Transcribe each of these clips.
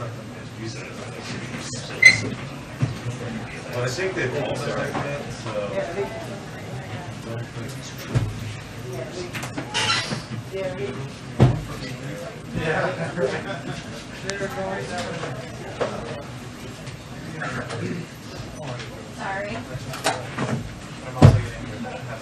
Well, I think they've all started that, so. Sorry. I'm also getting rid of that.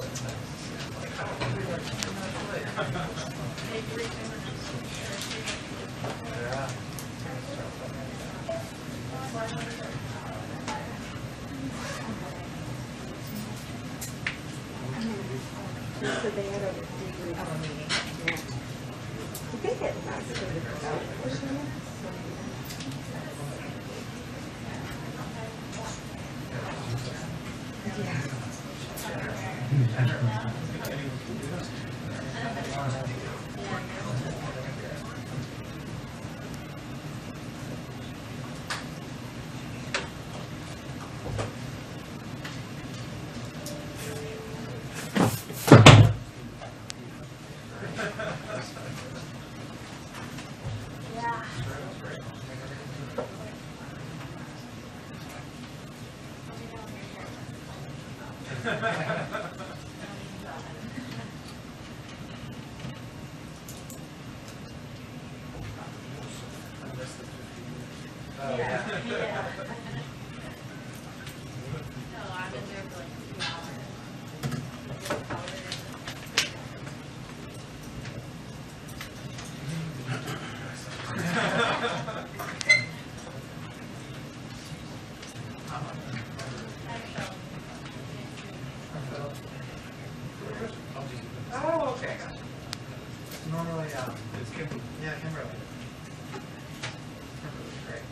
Yeah. So they had a degree on a meeting. Yeah. Did they get vaccinated without pushing it? Oh, okay. Normally, it's Kimberly. Yeah, Kimberly. Kimberly's great.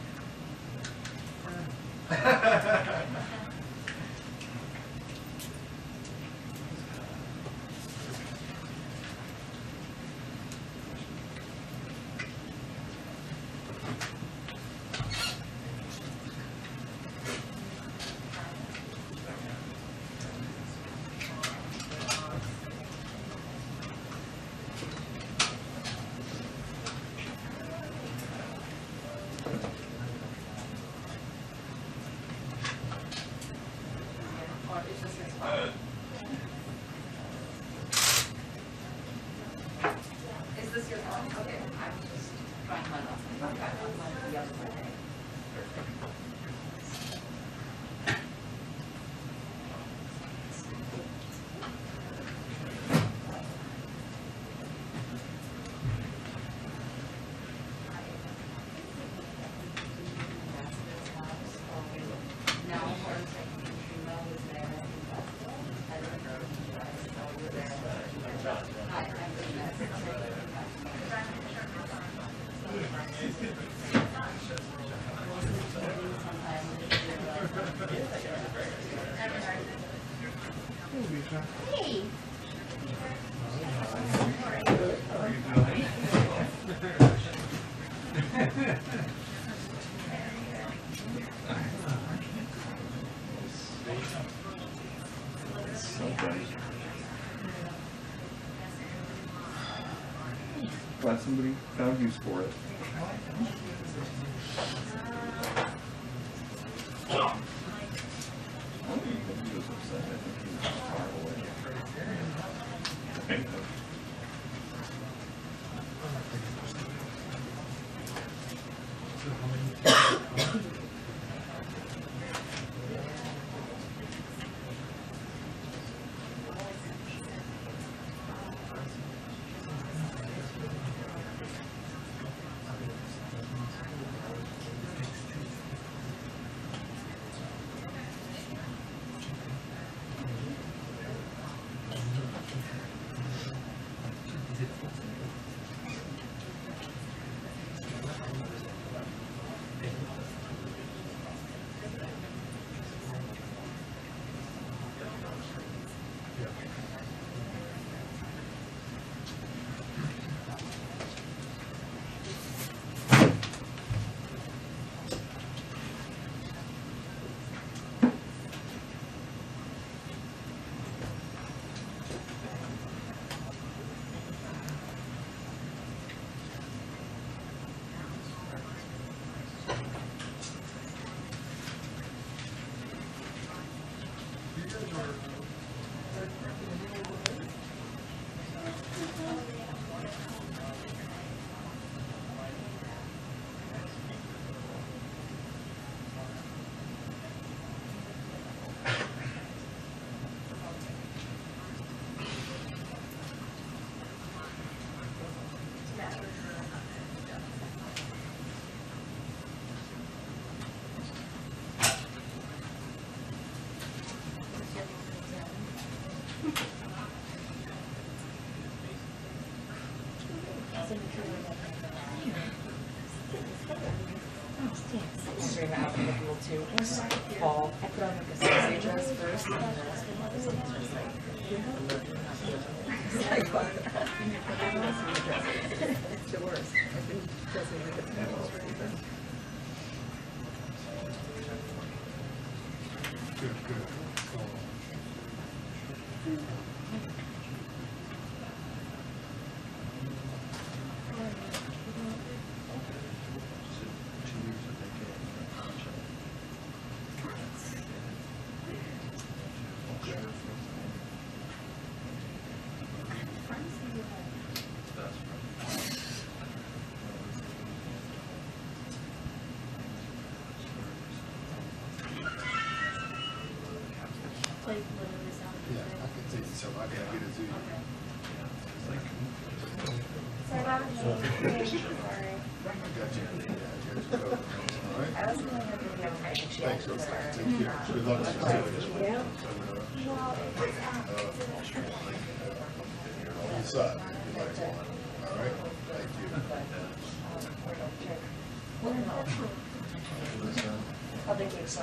Is this your phone? Okay, I was just trying my luck. Okay, the other one. Hey. Okay. Glad somebody found use for it. I don't even think he was upset. I think he was just far away. I think so. doing that happened with people too. Fall, I put on like a sexy dress first, and then it's like, it's like what? It's the worst. I've been dressing like it's never ready. Good, good. Like literally sound. Yeah, I can take some, I gotta get it to you. Sorry about me. Sorry. I got you. Yeah, I got you covered. All right? I was gonna have a video, I think she Thanks, actually okay. started. Take care. Good luck to you. Yeah. On your side. Good luck to you. All right? Thank you. How big is it?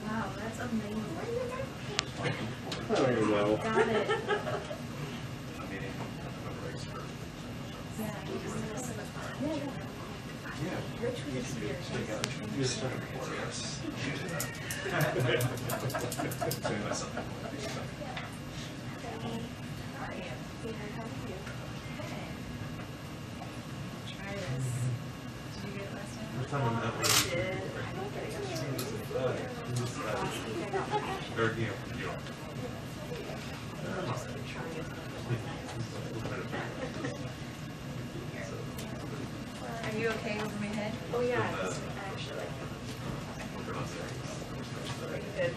Wow, that's amazing. I don't even know. Got it. Rich with experience. Try this. Did you get it last time? First time I met with I did. I don't get it yesterday. Last week I got passion. Or, you know, Just been trying it. Are you okay over my head? Oh, yeah. I actually like it. Pretty good.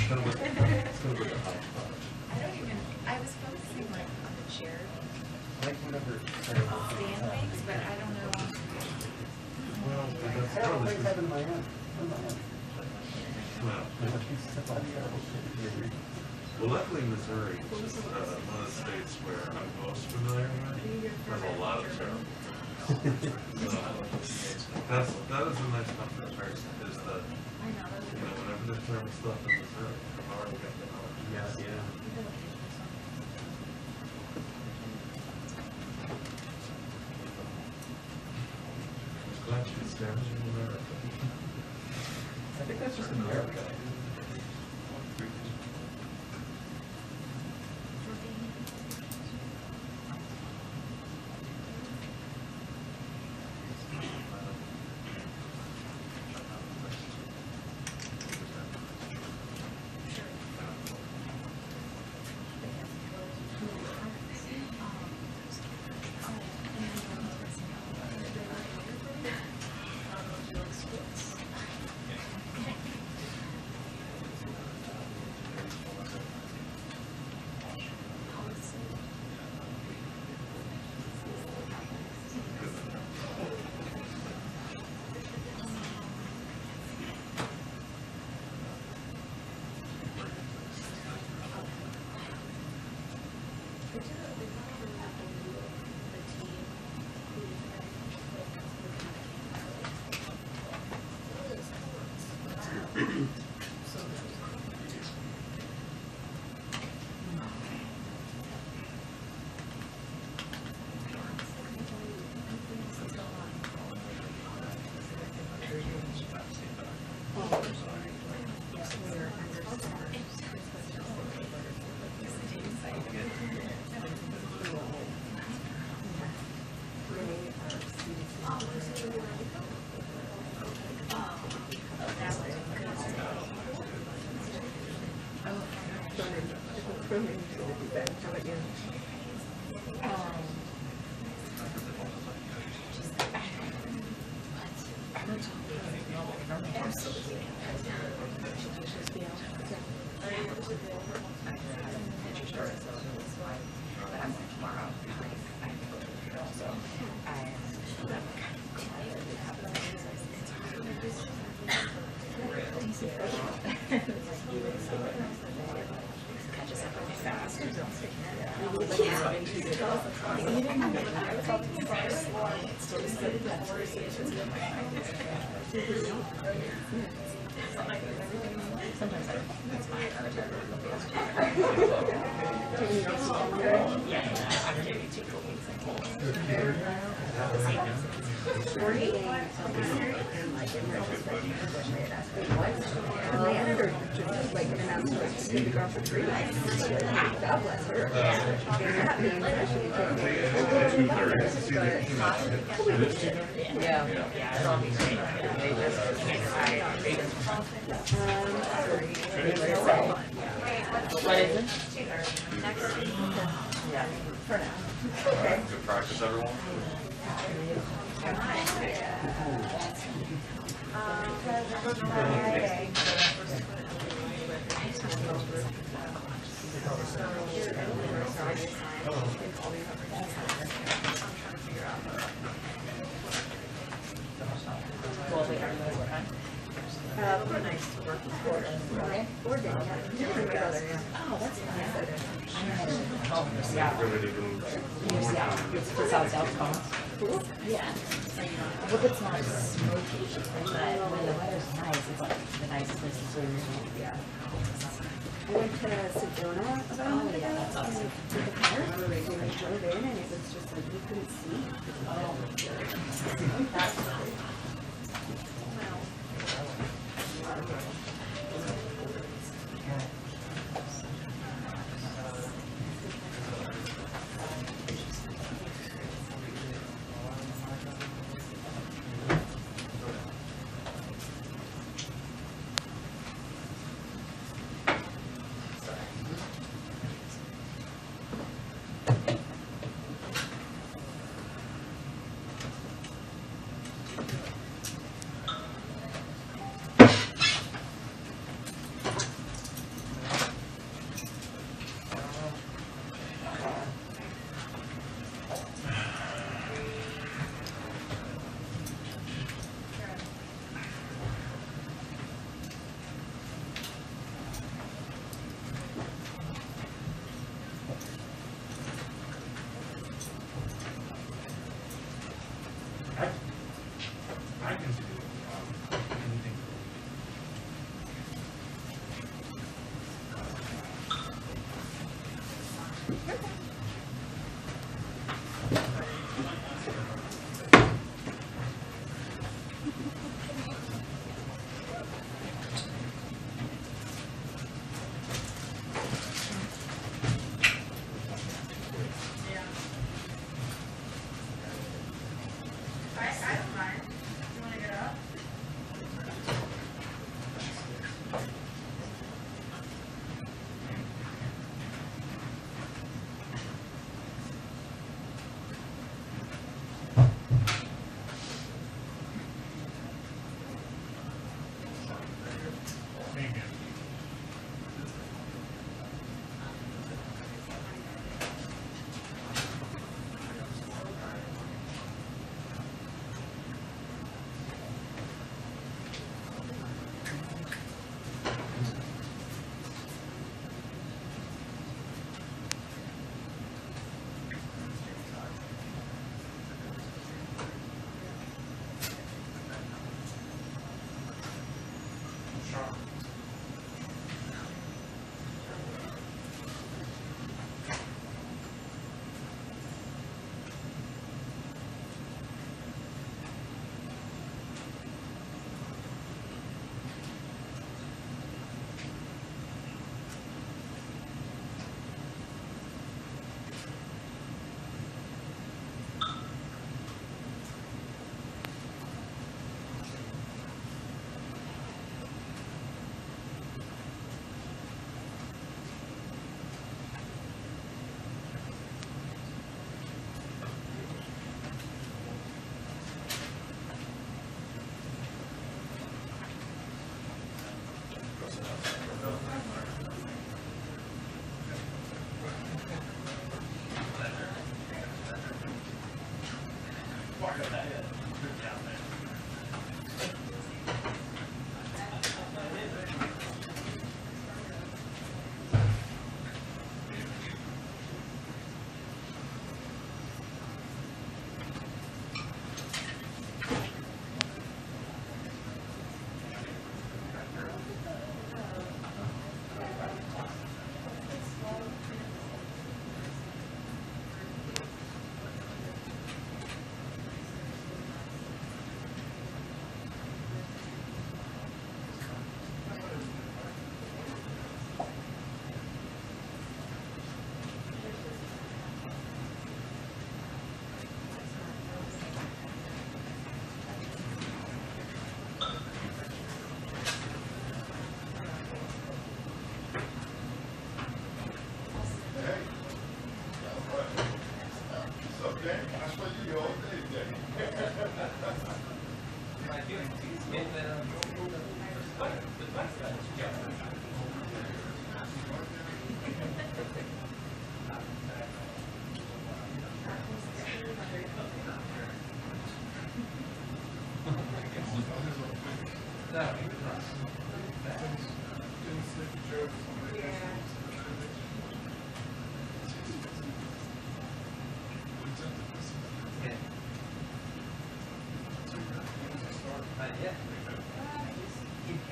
it's gonna look a hot spot. I don't even, I was focusing like on the chair Like whenever. stand things, but I don't know. Well, that's probably. Well, luckily Missouri is one of the states where I'm most familiar with. There's a lot of terror. That is a nice comparison, is that, I know. you know, whenever there's terrible stuff in Missouri, I've already got the knowledge. Yeah. Glad you established in America. I think that's just America. Sometimes it's my hard to My editor just like announced she was just gonna go for 3 nights. God bless her. And that means that she can What is it? Yeah. for now. Good practice, everyone. Well, wait, everyone's what time? 4 nights to work. 4 days. 4 days. Yeah. Oh, that's nice. Oh, yeah. It's for South Coast. Yeah. I hope it's not smoky, but when the weather's nice, it's like the nicest place to live. Yeah. I went to Sedona about a month ago. That's awesome. And took a car, and I drove in, and it was just like you couldn't see. I can do anything. I don't mind. You wanna get up? Thank you. Okay, I saw you all day today.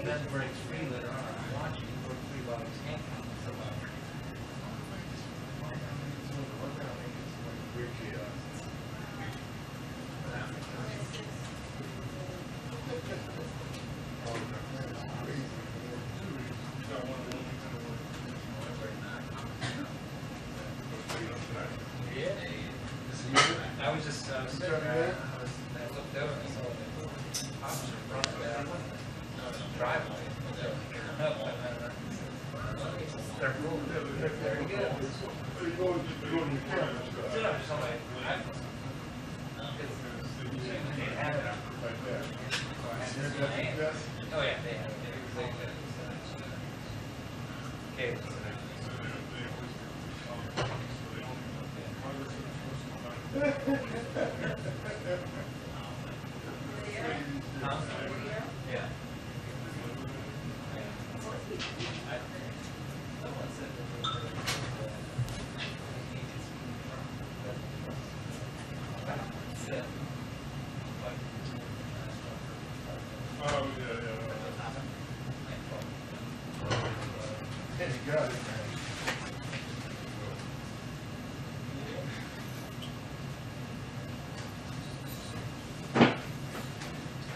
That breaks free later on. I'm watching it break free while he's handcuffed. I was just sitting there. I looked over and I saw the officer in front of the driveway. They're cool. Very good. So you go to your friend. Stood up to somebody. They had it. Like that. So I had to There's that say, test? oh yeah, they had it. Okay. Huh? Yeah. Someone said Oh, yeah, yeah. Hey, you got it, man.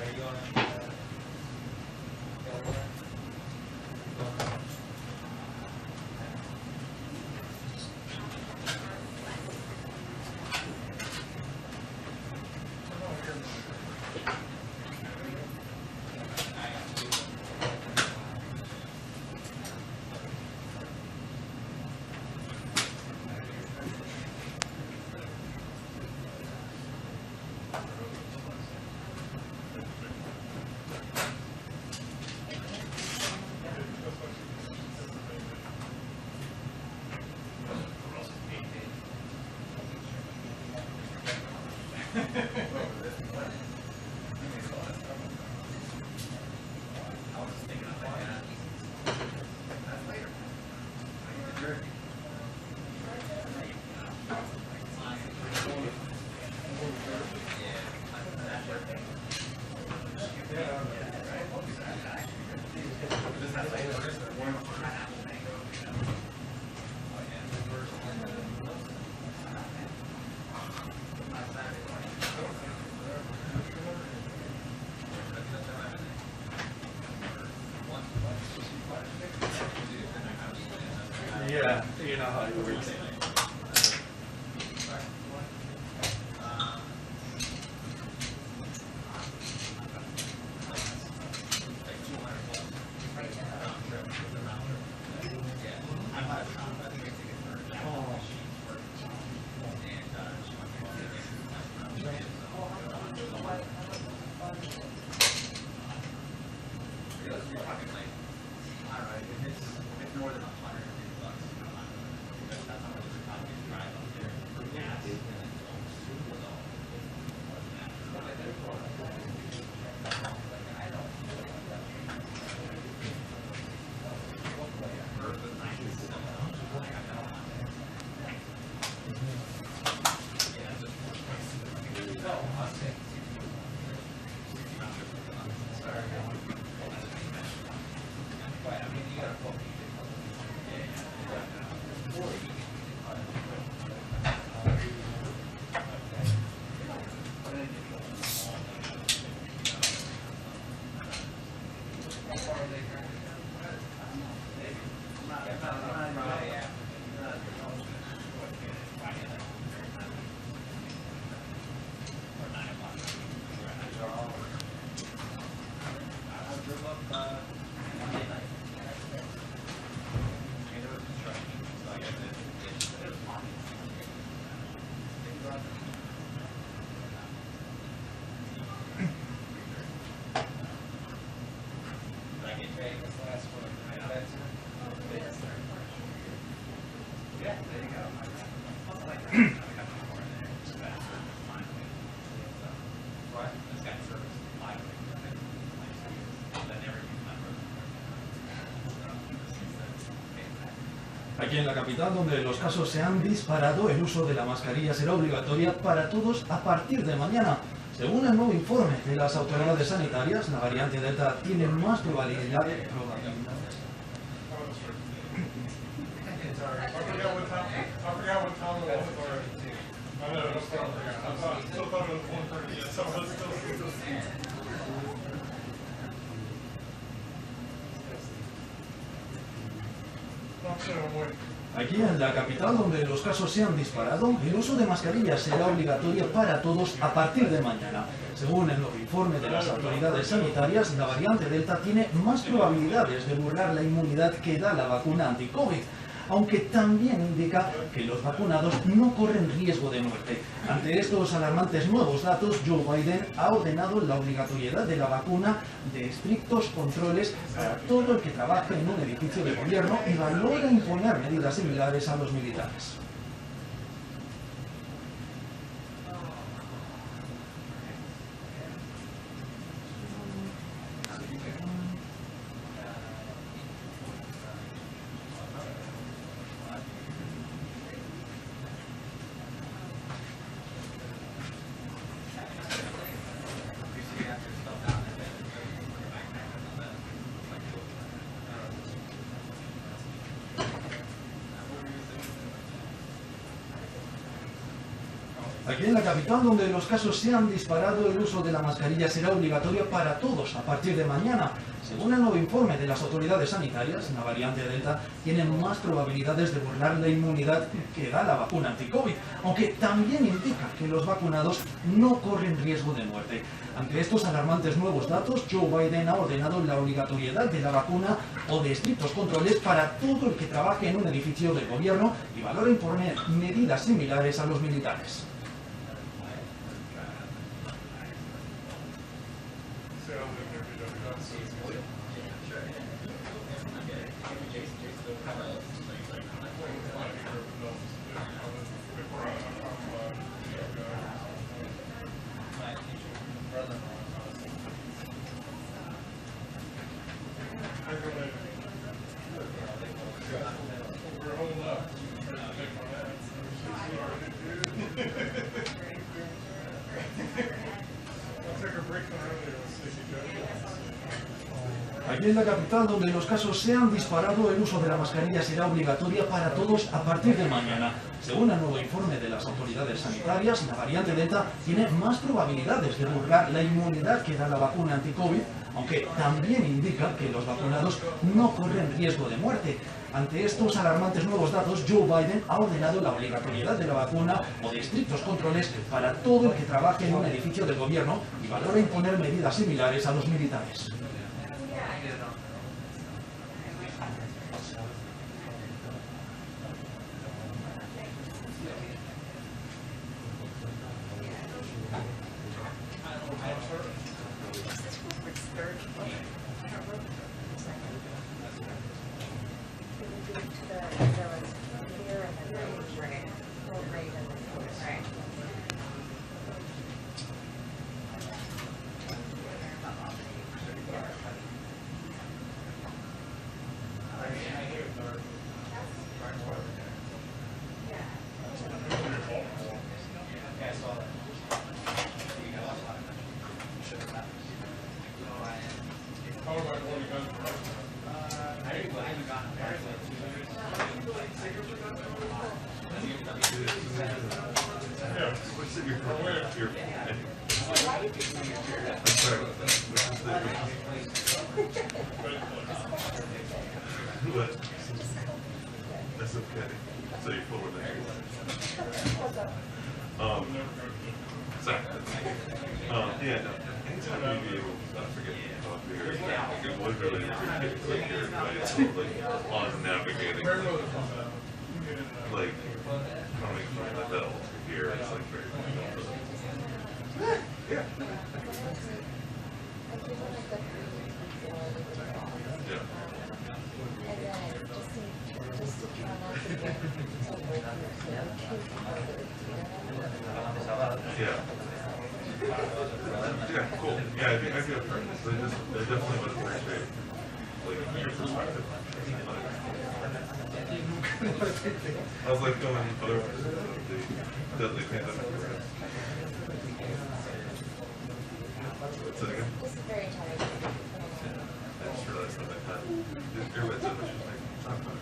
Are you on Yeah, you know how it works. More than $100 bucks. That's how much Aquí en la capital, donde los casos se han disparado, el uso de la mascarilla será obligatoria para todos a partir de mañana. Según el nuevo informe de las autoridades sanitarias, la variante Delta tiene más probabilidad. Aquí en la capital, donde los casos se han disparado, el uso de mascarillas será obligatorio para todos a partir de mañana. Según el nuevo informe de las autoridades sanitarias, la variante Delta tiene más probabilidades de burlar la inmunidad que da la vacuna anti-COVID, aunque también indica que los vacunados no corren riesgo de muerte. Ante estos alarmantes nuevos datos, Joe Biden ha ordenado la obligatoriedad de la vacuna de estrictos controles para todo el que trabaje en un edificio de gobierno y valora imponer medidas similares a los militares. Aquí en la capital, donde los casos se han disparado, el uso de la mascarilla será obligatorio para todos a partir de mañana. Según el nuevo informe de las autoridades sanitarias, la variante Delta tiene más probabilidades de burlar la inmunidad que da la vacuna anti-COVID, aunque también indica que los vacunados no corren riesgo de muerte. Ante estos alarmantes nuevos datos, Joe Biden ha ordenado la obligatoriedad de la vacuna o de estrictos controles para todo el que trabaje en un edificio del gobierno y valora imponer medidas similares a los militares. Aquí en la capital, donde los casos se han disparado, el uso de la mascarilla será obligatoria para todos a partir de mañana. Según el nuevo informe de las autoridades sanitarias, la variante Delta tiene más probabilidades de burlar la inmunidad que da la vacuna anti-COVID, aunque también indica que los vacunados no corren riesgo de muerte. Ante estos alarmantes nuevos datos, Joe Biden ha ordenado la obligatoriedad de la vacuna o de estrictos controles para todo el que trabaje en un edificio del gobierno y valora imponer medidas similares a los militares. That's okay. So you pull it in. Yeah, no. Anytime you be able to forget to talk here, you would really appreciate your advice on navigating, like coming from the bell to here. It's like very helpful. Yeah. Yeah. Yeah. Yeah, cool. Yeah, I think I feel friends. They definitely would appreciate like your perspective. I was like going other versions of the deadly pandemic. What's that again? This is very tired. I just realized that I had the earbuds in, which is like, it's not fun.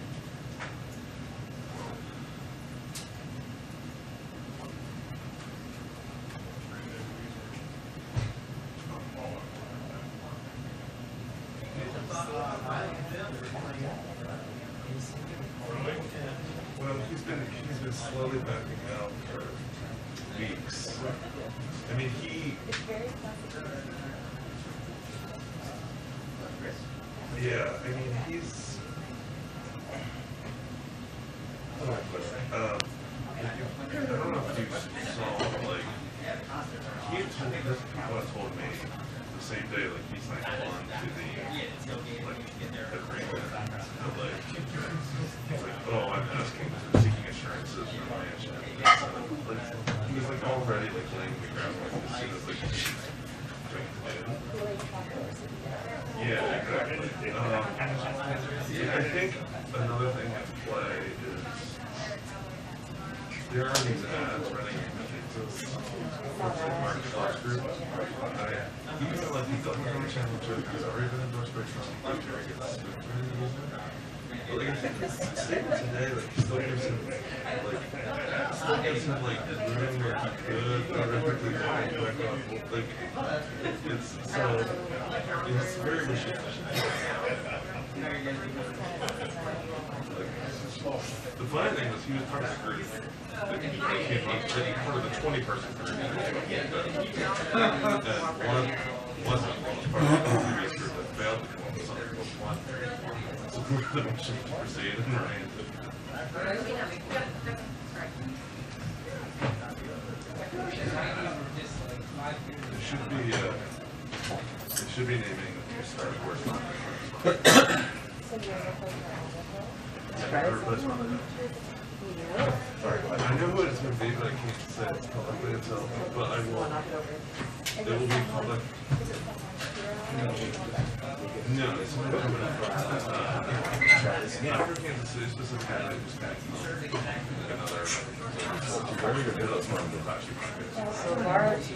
Well, he's been slowly backing out for weeks. I mean, yeah, I mean, he's. I don't know if you saw, like, he told this people told me the same day, like, he's like on to the, like, agreement, that, like, he's like, oh, I'm seeking assurances from my mansion. Like, he was like already like laying the groundwork as soon as like doing it. Yeah, exactly. I think another thing at play is there are these ads running in the martial arts group. Even though like he doesn't understand what he's already been endorsed by Trump, like Jerry gets sued for any reason. But like I think his statement today, like he still gives him like room where he could very quickly back off. Like it's so it's very wishy-washy. The funny thing was he was part of the group that he came up to, part of the 20-person group. And one wasn't part of the previous group that failed to come up with something called one. So we're going to proceed and remain. It should be naming Star Wars. Sorry, I know what it's going to be, but I can't say it publicly until, but I will. It will be public. No, it's not coming up. After Kansas City, specifically, just kind of another.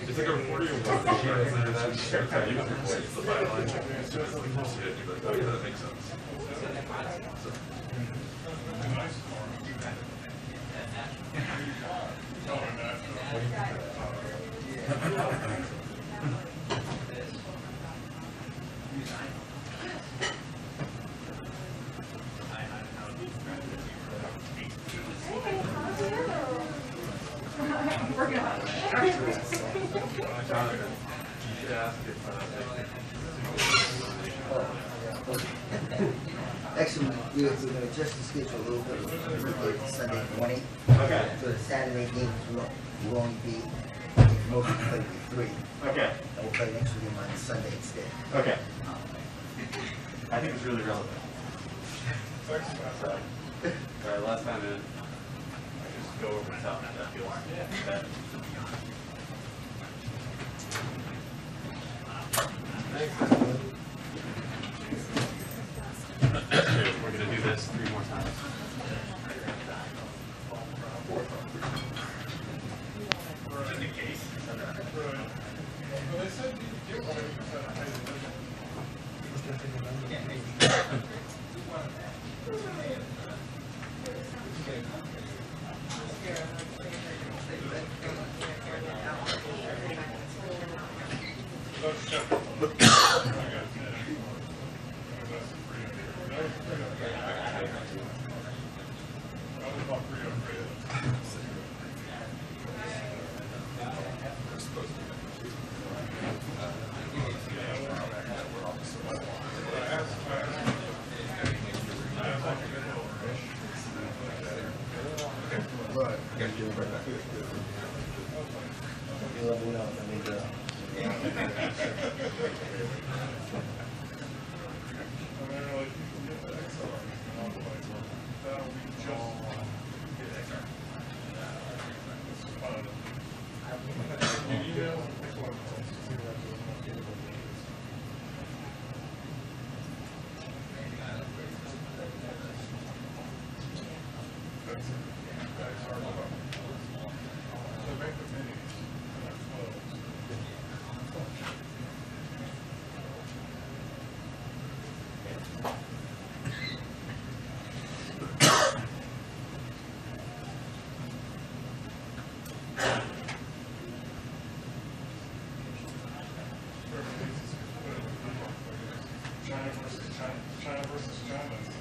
It's like a reporter will walk the byline. As soon as like you see it, you're like, oh yeah, that makes sense. Actually, we're going to adjust the schedule a little bit. We're going to Sunday morning. Okay. So the Saturday games will only be, most people play with 3. Okay. And we'll play next week on Sunday instead. Okay. I think it's really relevant. Sorry, last time I just go over the top. That feels bad. We're going to do this 3 more times. China versus China, so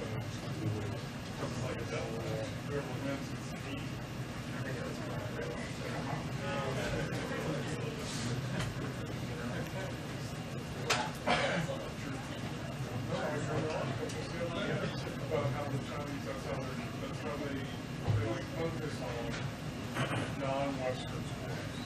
it's like a double, whoever wins is heat. About how the Chinese, that's how they like focus on non-Western sports.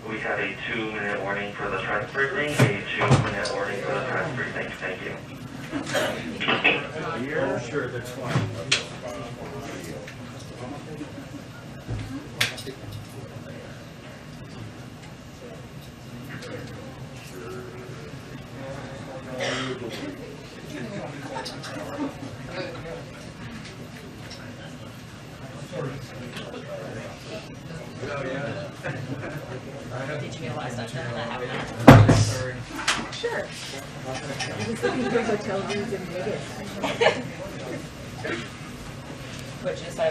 We have a 2-minute warning for the press briefing. A 2-minute warning for the press briefing. Thank you. You're sure the 20. Did you realize that that happened? Sure. I was looking for hotel rooms in Vegas. Which is so.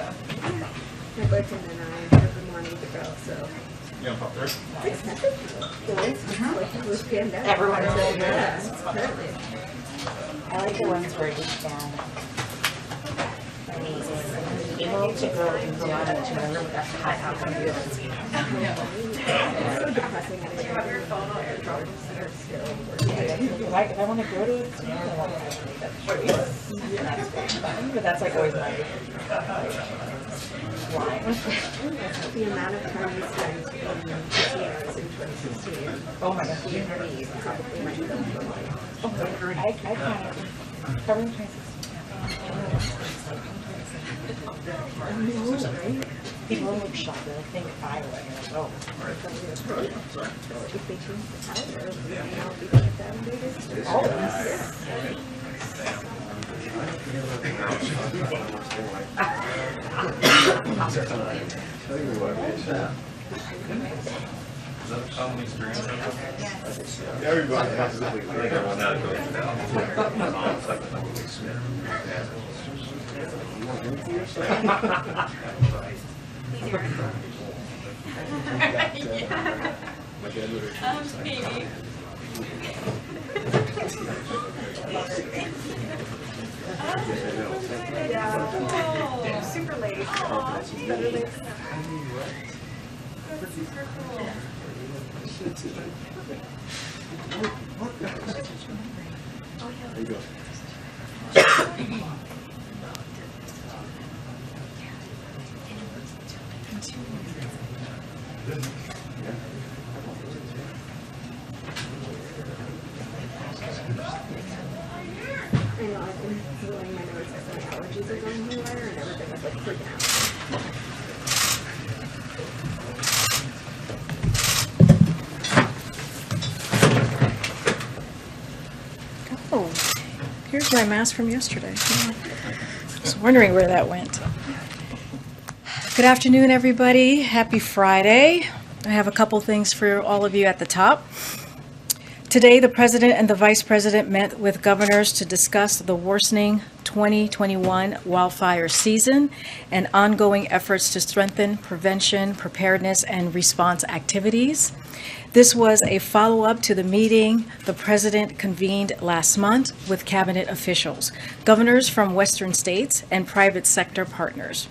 My boyfriend and I have been wanting to go, so. You don't pop this? It's nothing. Like it was pandemic. Everyone so, really yeah, does. apparently. I like the ones where you can be able to go into a room with a high outcome view of the scene. It's so depressing. I have your phone on your drawers that are still working. If I want to go to a scene, I want to make that choice. That's very fun, but that's like always my line. The amount of time we spent in casinos in 2016. Oh my gosh, We probably might go for like. I kind of covering 2016. People look shocked. They think firework. And like, oh. If they change the title, I'll be like that in Vegas. Always. Is that a common experience? Everybody has to be. Everyone now goes down. Yeah. Super late. Literally. That's super cool. There you go. I know, I've been blowing my nose as my allergies are going haywire and everything is like freaking out. Oh, here's my mask from yesterday. I was wondering where that went. Good afternoon, everybody. Happy Friday. I have a couple things for all of you at the top. Today, the President and the Vice President met with governors to discuss the worsening 2021 wildfire season and ongoing efforts to strengthen prevention, preparedness, and response activities. This was a follow-up to the meeting the President convened last month with cabinet officials, governors from Western states, and private sector partners.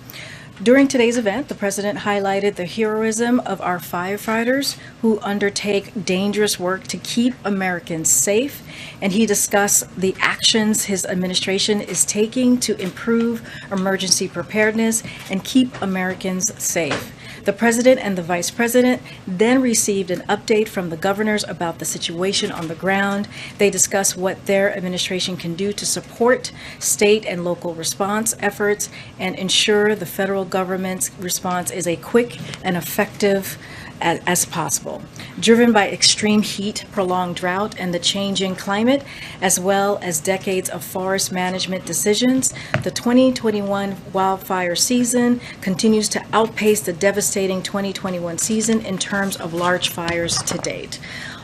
During today's event, the President highlighted the heroism of our firefighters who undertake dangerous work to keep Americans safe, and he discussed the actions his administration is taking to improve emergency preparedness and keep Americans safe. The President and the Vice President then received an update from the governors about the situation on the ground. They discussed what their administration can do to support state and local response efforts and ensure the federal government's response is as quick and effective as possible. Driven by extreme heat, prolonged drought, and the changing climate, as well as decades of forest management decisions, the 2021 wildfire season continues to outpace the devastating 2021 season in terms of large fires to date.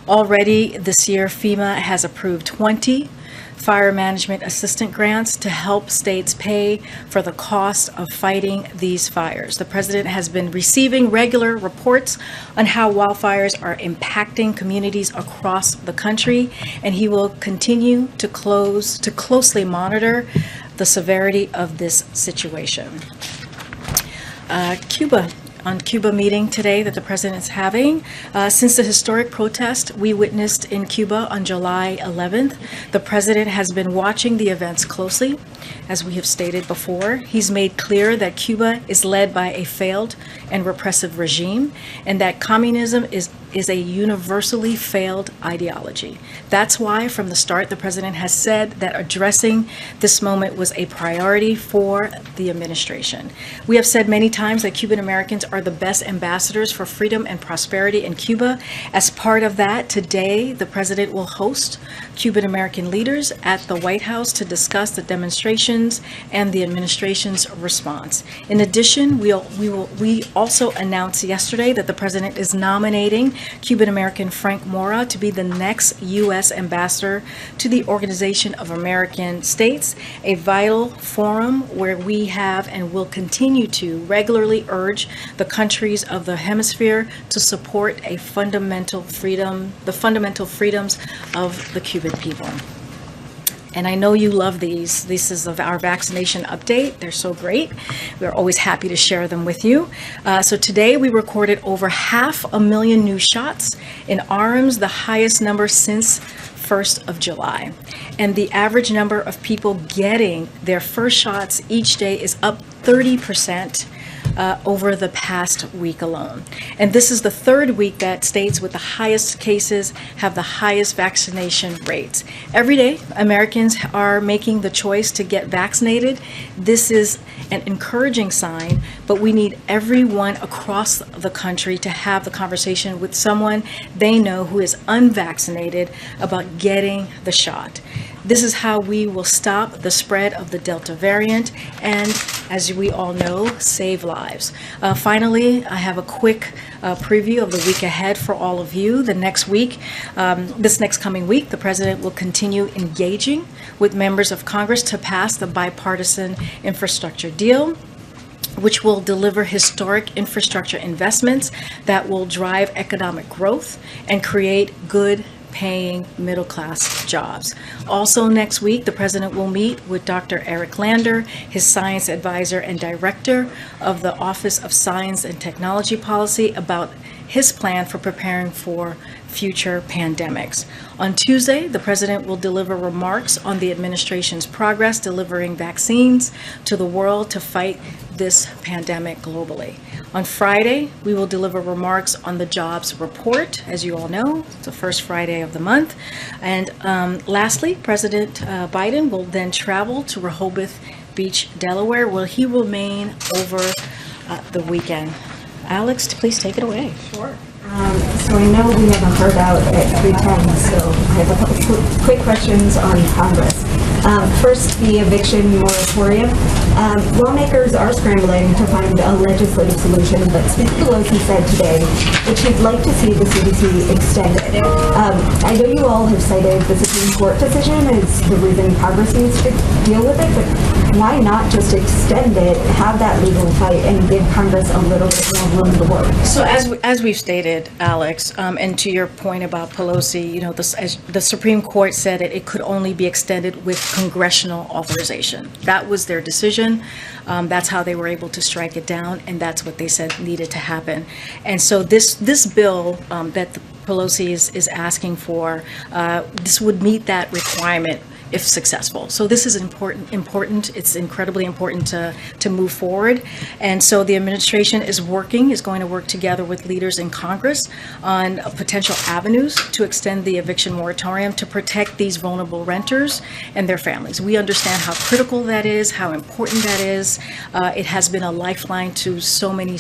Already this year, FEMA has approved 20 fire management assistance grants to help states pay for the cost of fighting these fires. The President has been receiving regular reports on how wildfires are impacting communities across the country, and he will continue to closely monitor the severity of this situation. Cuba meeting today that the President is having. Since the historic protest we witnessed in Cuba on July 11th, the President has been watching the events closely. As we have stated before, he's made clear that Cuba is led by a failed and repressive regime, and that communism is a universally failed ideology. That's why from the start the President has said that addressing this moment was a priority for the administration. We have said many times that Cuban Americans are the best ambassadors for freedom and prosperity in Cuba. As part of that, today the President will host Cuban American leaders at the White House to discuss the demonstrations and the administration's response. In addition, we also announced yesterday that the President is nominating Cuban American Frank Mora to be the next U.S. ambassador to the Organization of American States, a vital forum where we have and will continue to regularly urge the countries of the hemisphere to support the fundamental freedoms of the Cuban people. And I know you love these. This is of our vaccination update. They're so great. We're always happy to share them with you. So today we recorded over 500,000 new shots in arms, the highest number since 1st of July. And the average number of people getting their first shots each day is up 30% over the past week alone. And this is the third week that states with the highest cases have the highest vaccination rates. Every day, Americans are making the choice to get vaccinated. This is an encouraging sign, but we need everyone across the country to have the conversation with someone they know who is unvaccinated about getting the shot. This is how we will stop the spread of the Delta variant and, as we all know, save lives. Finally, I have a quick preview of the week ahead for all of you. The next week, this next coming week, the President will continue engaging with members of Congress to pass the bipartisan infrastructure deal, which will deliver historic infrastructure investments that will drive economic growth and create good paying middle-class jobs. Also next week, the President will meet with Dr. Eric Lander, his science advisor and director of the Office of Science and Technology Policy, about his plan for preparing for future pandemics. On Tuesday, the President will deliver remarks on the administration's progress delivering vaccines to the world to fight this pandemic globally. On Friday, we will deliver remarks on the jobs report. As you all know, it's the first Friday of the month. And lastly, President Biden will then travel to Rehoboth Beach, Delaware, where he will remain over the weekend. Alex, please take it away. Sure. So I know we have a hard out at 3:10, so I have a couple quick questions on Congress. First, the eviction moratorium. Lawmakers are scrambling to find a legislative solution, but Speaker Pelosi said today that she'd like to see the CDC extended. I know you all have cited the Supreme Court decision as the reason Congress needs to deal with it, but why not just extend it, have that legal fight, and give Congress a little bit more room to work? So as we've stated, Alex, and to your point about Pelosi, as the Supreme Court said it could only be extended with congressional authorization. That was their decision. That's how they were able to strike it down, and that's what they said needed to happen. And so this bill that Pelosi is asking for, this would meet that requirement if successful. So this is important. It's incredibly important to move forward. And so the administration is going to work together with leaders in Congress on potential avenues to extend the eviction moratorium to protect these vulnerable renters and their families. We understand how critical that is, how important that is. It has been a lifeline to so many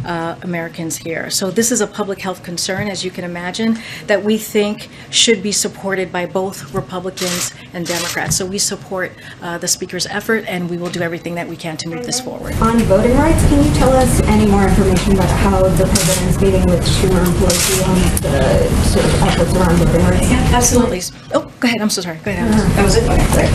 Americans here. So this is a public health concern, as you can imagine, that we think should be supported by both Republicans and Democrats. So we support the Speaker's effort, and we will do everything that we can to move this forward. On voting rights, can you tell us any more information about how the President is meeting with Schumer and Pelosi on the sort of efforts around voting rights? Yeah, absolutely. Oh, go ahead. I'm so sorry. Go ahead. That was it? Okay, sorry.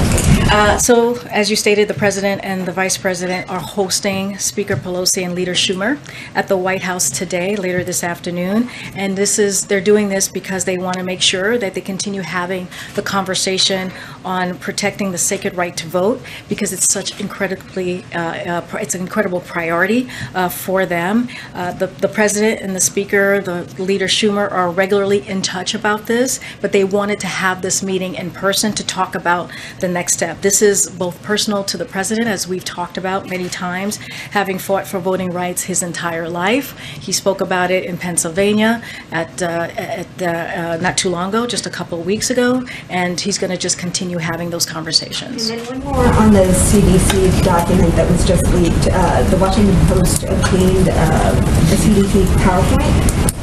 So, as you stated, the President and the Vice President are hosting Speaker Pelosi and Leader Schumer at the White House today, later this afternoon. And they're doing this because they want to make sure that they continue having the conversation on protecting the sacred right to vote, because it's such it's an incredible priority for them. The President and the Speaker, the Leader Schumer, are regularly in touch about this, but they wanted to have this meeting in person to talk about the next step. This is both personal to the President, as we've talked about many times, having fought for voting rights his entire life. He spoke about it in Pennsylvania not too long ago, just a couple of weeks ago, and he's going to just continue having those conversations. And then one more on the CDC document that was just leaked. The Washington Post obtained a CDC PowerPoint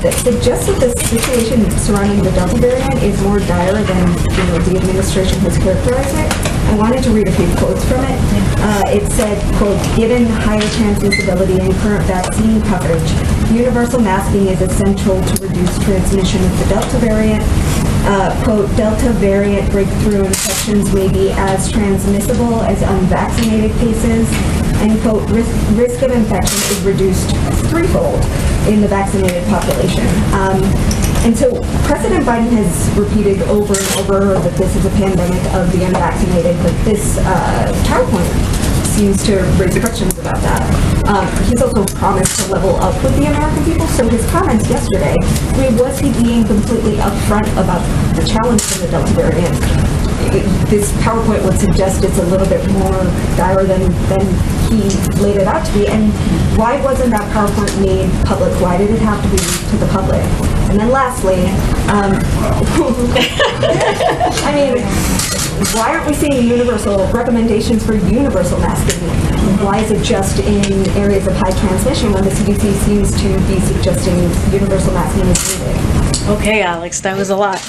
that suggests that the situation surrounding the Delta variant is more dire than the administration has characterized it. I wanted to read a few quotes from it. It said, quote, "Given higher transmissibility and current vaccine coverage, universal masking is essential to reduce transmission of the Delta variant. Quote, Delta variant breakthrough infections may be as transmissible as unvaccinated cases. And quote, risk of infection is reduced threefold in the vaccinated population." And so President Biden has repeated over and over that this is a pandemic of the unvaccinated, but this PowerPoint seems to raise questions about that. He's also promised to level up with the American people, so his comments yesterday, was he being completely upfront about the challenge from the Delta variant? This PowerPoint would suggest it's a little bit more dire than he laid it out to be. And why wasn't that PowerPoint made public? Why did it have to be leaked to the public? And then lastly, I mean, why aren't we seeing universal recommendations for universal masking? Why is it just in areas of high transmission when the CDC seems to be suggesting universal masking is needed? Okay, Alex, that was a lot.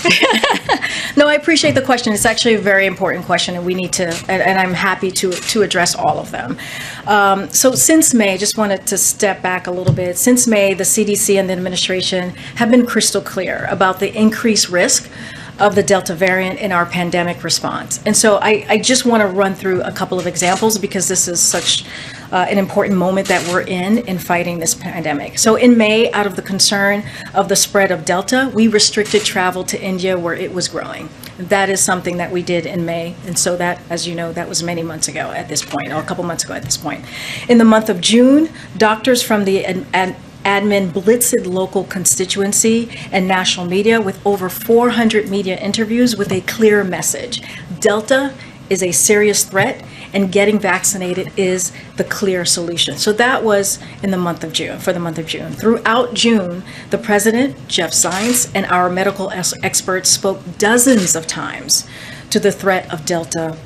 No, I appreciate the question. It's actually a very important question, and we need to, and I'm happy to address all of them. So since May, I just wanted to step back a little bit. Since May, the CDC and the administration have been crystal clear about the increased risk of the Delta variant in our pandemic response. And so I just want to run through a couple of examples, because this is such an important moment that we're in fighting this pandemic. So in May, out of the concern of the spread of Delta, we restricted travel to India where it was growing. That is something that we did in May. And so that, as you know, that was many months ago at this point, or a couple months ago at this point. In the month of June, doctors from the admin blitzed local constituency and national media with over 400 media interviews with a clear message. Delta is a serious threat, and getting vaccinated is the clear solution. So that was in the month of June, for the month of June. Throughout June, the President, Jeff Zients, and our medical experts spoke dozens of times to the threat of Delta,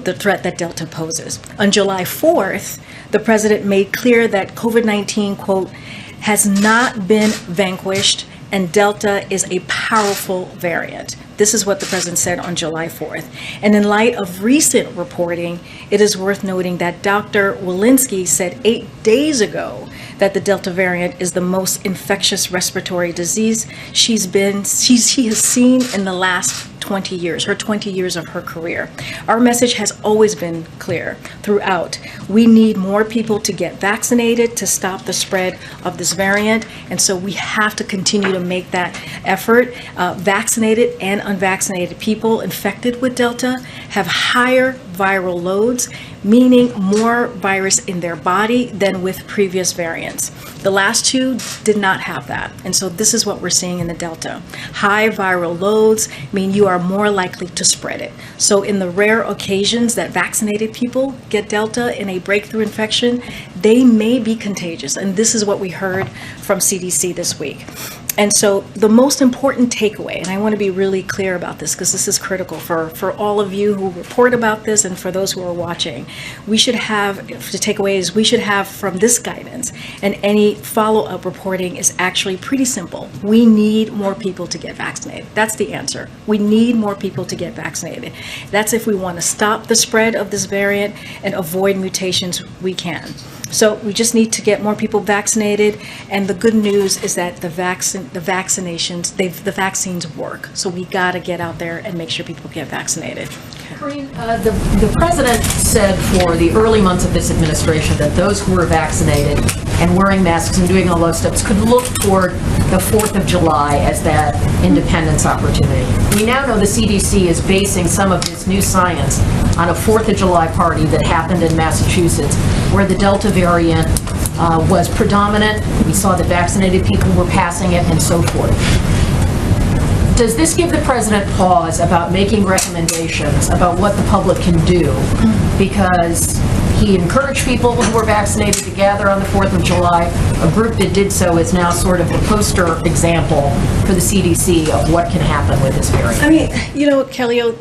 the threat that Delta poses. On July 4th, the President made clear that COVID-19, quote, has not been vanquished and Delta is a powerful variant. This is what the president said on July 4th. And in light of recent reporting, it is worth noting that Dr. Walensky said 8 days ago that the Delta variant is the most infectious respiratory disease he has seen in the last 20 years, her 20 years of her career. Our message has always been clear throughout. We need more people to get vaccinated to stop the spread of this variant, and so we have to continue to make that effort. Vaccinated and unvaccinated people infected with Delta have higher viral loads, meaning more virus in their body than with previous variants. The last two did not have that, and so this is what we're seeing in the Delta. High viral loads mean you are more likely to spread it. So in the rare occasions that vaccinated people get Delta in a breakthrough infection, they may be contagious, and this is what we heard from CDC this week. And so the most important takeaway, and I want to be really clear about this because this is critical for all of you who report about this and for those who are watching, we should have, the takeaway is we should have from this guidance and any follow-up reporting is actually pretty simple. We need more people to get vaccinated. That's the answer. We need more people to get vaccinated. That's if we want to stop the spread of this variant and avoid mutations, we can. So we just need to get more people vaccinated, and the good news is that the vaccines work. So we got to get out there and make sure people get vaccinated. Karine, the president said for the early months of this administration that those who were vaccinated and wearing masks and doing all those steps could look toward the 4th of July as that independence opportunity. We now know the CDC is basing some of this new science on a 4th of July party that happened in Massachusetts where the Delta variant was predominant. We saw that vaccinated people were passing it and so forth. Does this give the president pause about making recommendations about what the public can do? Because he encouraged people who were vaccinated to gather on the 4th of July. A group that did so is now sort of the poster example for the CDC of what can happen with this variant. I mean, you know, Kellyo,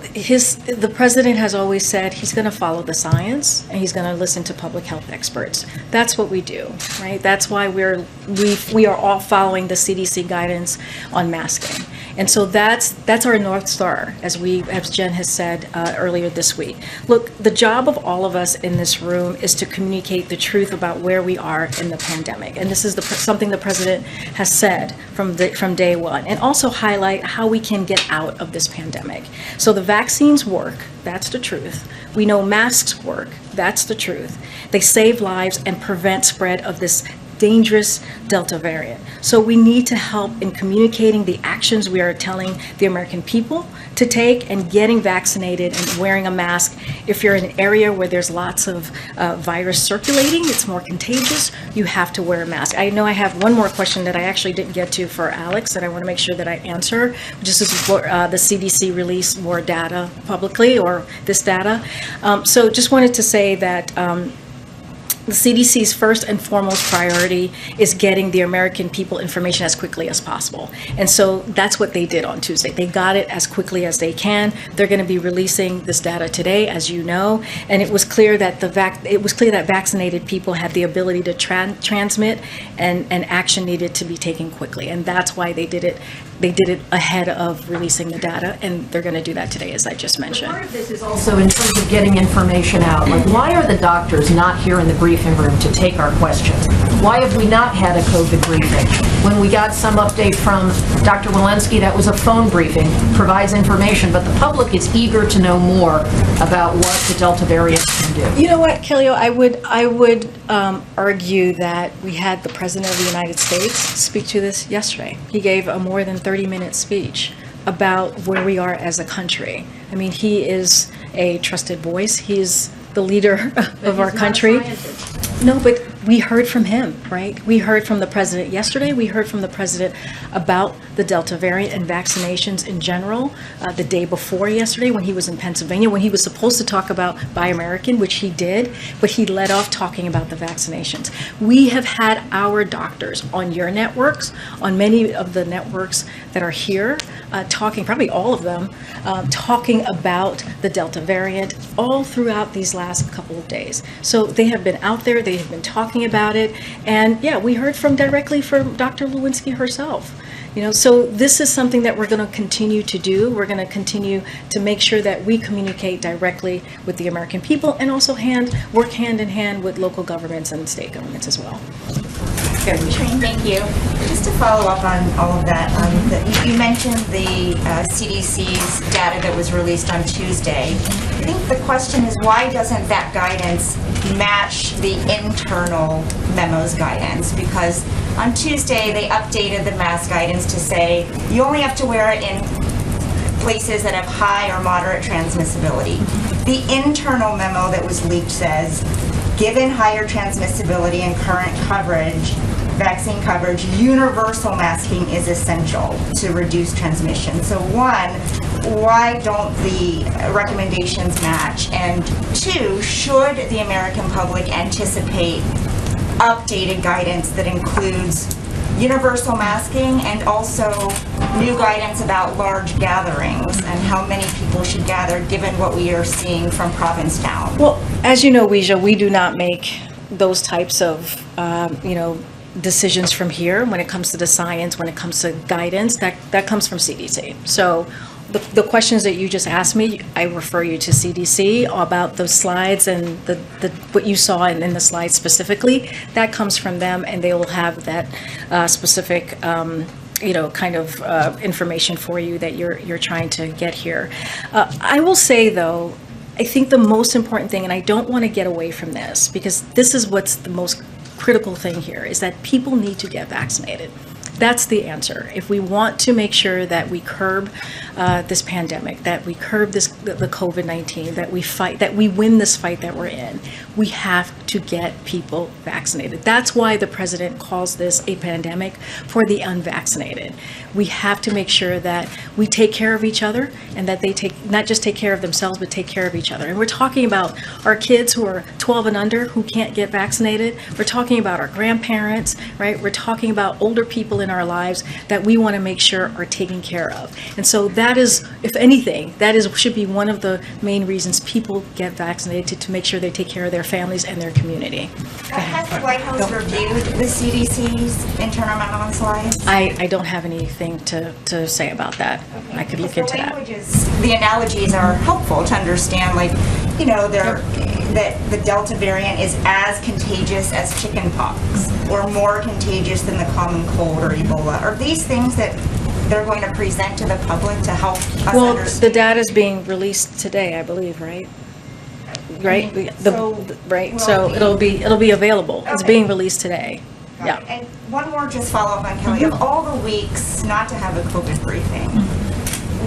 the president has always said he's going to follow the science and he's going to listen to public health experts. That's what we do, right? That's why we are all following the CDC guidance on masking. And so that's our North Star, as Jen has said earlier this week. Look, the job of all of us in this room is to communicate the truth about where we are in the pandemic. And this is something the president has said from day one, and also highlight how we can get out of this pandemic. So the vaccines work, that's the truth. We know masks work, that's the truth. They save lives and prevent spread of this dangerous Delta variant. So we need to help in communicating the actions we are telling the American people to take and getting vaccinated and wearing a mask. If you're in an area where there's lots of virus circulating, it's more contagious, you have to wear a mask. I know I have one more question that I actually didn't get to for Alex that I want to make sure that I answer, just as the CDC released more data publicly, or this data. So just wanted to say that the CDC's first and foremost priority is getting the American people information as quickly as possible. And so that's what they did on Tuesday. They got it as quickly as they can. They're going to be releasing this data today, as you know, and it was clear that vaccinated people had the ability to transmit, and action needed to be taken quickly. And that's why they did it. They did it ahead of releasing the data, and they're going to do that today, as I just mentioned. Part of this is also in terms of getting information out. Like, why are the doctors not here in the briefing room to take our questions? Why have we not had a COVID briefing? When we got some update from Dr. Walensky, that was a phone briefing, provides information, but the public is eager to know more about what the Delta variant can do. You know what, Kellyo, I would argue that we had the President of the United States speak to this yesterday. He gave a more than 30-minute speech about where we are as a country. I mean, he is a trusted voice. He is the leader of our country. No, but we heard from him, right? We heard from the president yesterday. We heard from the president about the Delta variant and vaccinations in general the day before yesterday when he was in Pennsylvania, when he was supposed to talk about Buy American, which he did, but he led off talking about the vaccinations. We have had our doctors on your networks, on many of the networks that are here, talking, probably all of them, talking about the Delta variant all throughout these last couple of days. So they have been out there, they have been talking about it, and yeah, we heard directly from Dr. Lewinsky herself. So this is something that we're going to continue to do. We're going to continue to make sure that we communicate directly with the American people and also work hand in hand with local governments and state governments as well. Karine, thank you. Just to follow up on all of that, you mentioned the CDC's data that was released on Tuesday. I think the question is, why doesn't that guidance match the internal memo's guidance? Because on Tuesday, they updated the mask guidance to say you only have to wear it in places that have high or moderate transmissibility. The internal memo that was leaked says, given higher transmissibility and current coverage, vaccine coverage, universal masking is essential to reduce transmission. So one, why don't the recommendations match? And two, should the American public anticipate updated guidance that includes universal masking and also new guidance about large gatherings and how many people should gather given what we are seeing from Provincetown? Well, as you know, Weijia, we do not make those types of, decisions from here when it comes to the science, when it comes to guidance, that comes from CDC. So the questions that you just asked me, I refer you to CDC about those slides and what you saw in the slides specifically. That comes from them, and they will have that specific information for you that you're trying to get here. I will say though, I think the most important thing, and I don't want to get away from this because this is what's the most critical thing here, is that people need to get vaccinated. That's the answer. If we want to make sure that we curb this pandemic, that we curb the COVID-19, that we win this fight that we're in, we have to get people vaccinated. That's why the president calls this a pandemic for the unvaccinated. We have to make sure that we take care of each other and that they not just take care of themselves, but take care of each other. And we're talking about our kids who are 12 and under who can't get vaccinated. We're talking about our grandparents, right? We're talking about older people in our lives that we want to make sure are taken care of. And so that is, if anything, should be one of the main reasons people get vaccinated, to make sure they take care of their families and their community. Has the White House reviewed the CDC's internal memo slides? I don't have anything to say about that. I could look into that. The analogies are helpful to understand, that the Delta variant is as contagious as chickenpox or more contagious than the common cold or Ebola. Are these things that they're going to present to the public to help us understand? The data is being released today, I believe, right? Right? So it'll be available. Okay. It's being released today. Yeah. And one more just follow up on Kelly. Of all the weeks not to have a COVID briefing,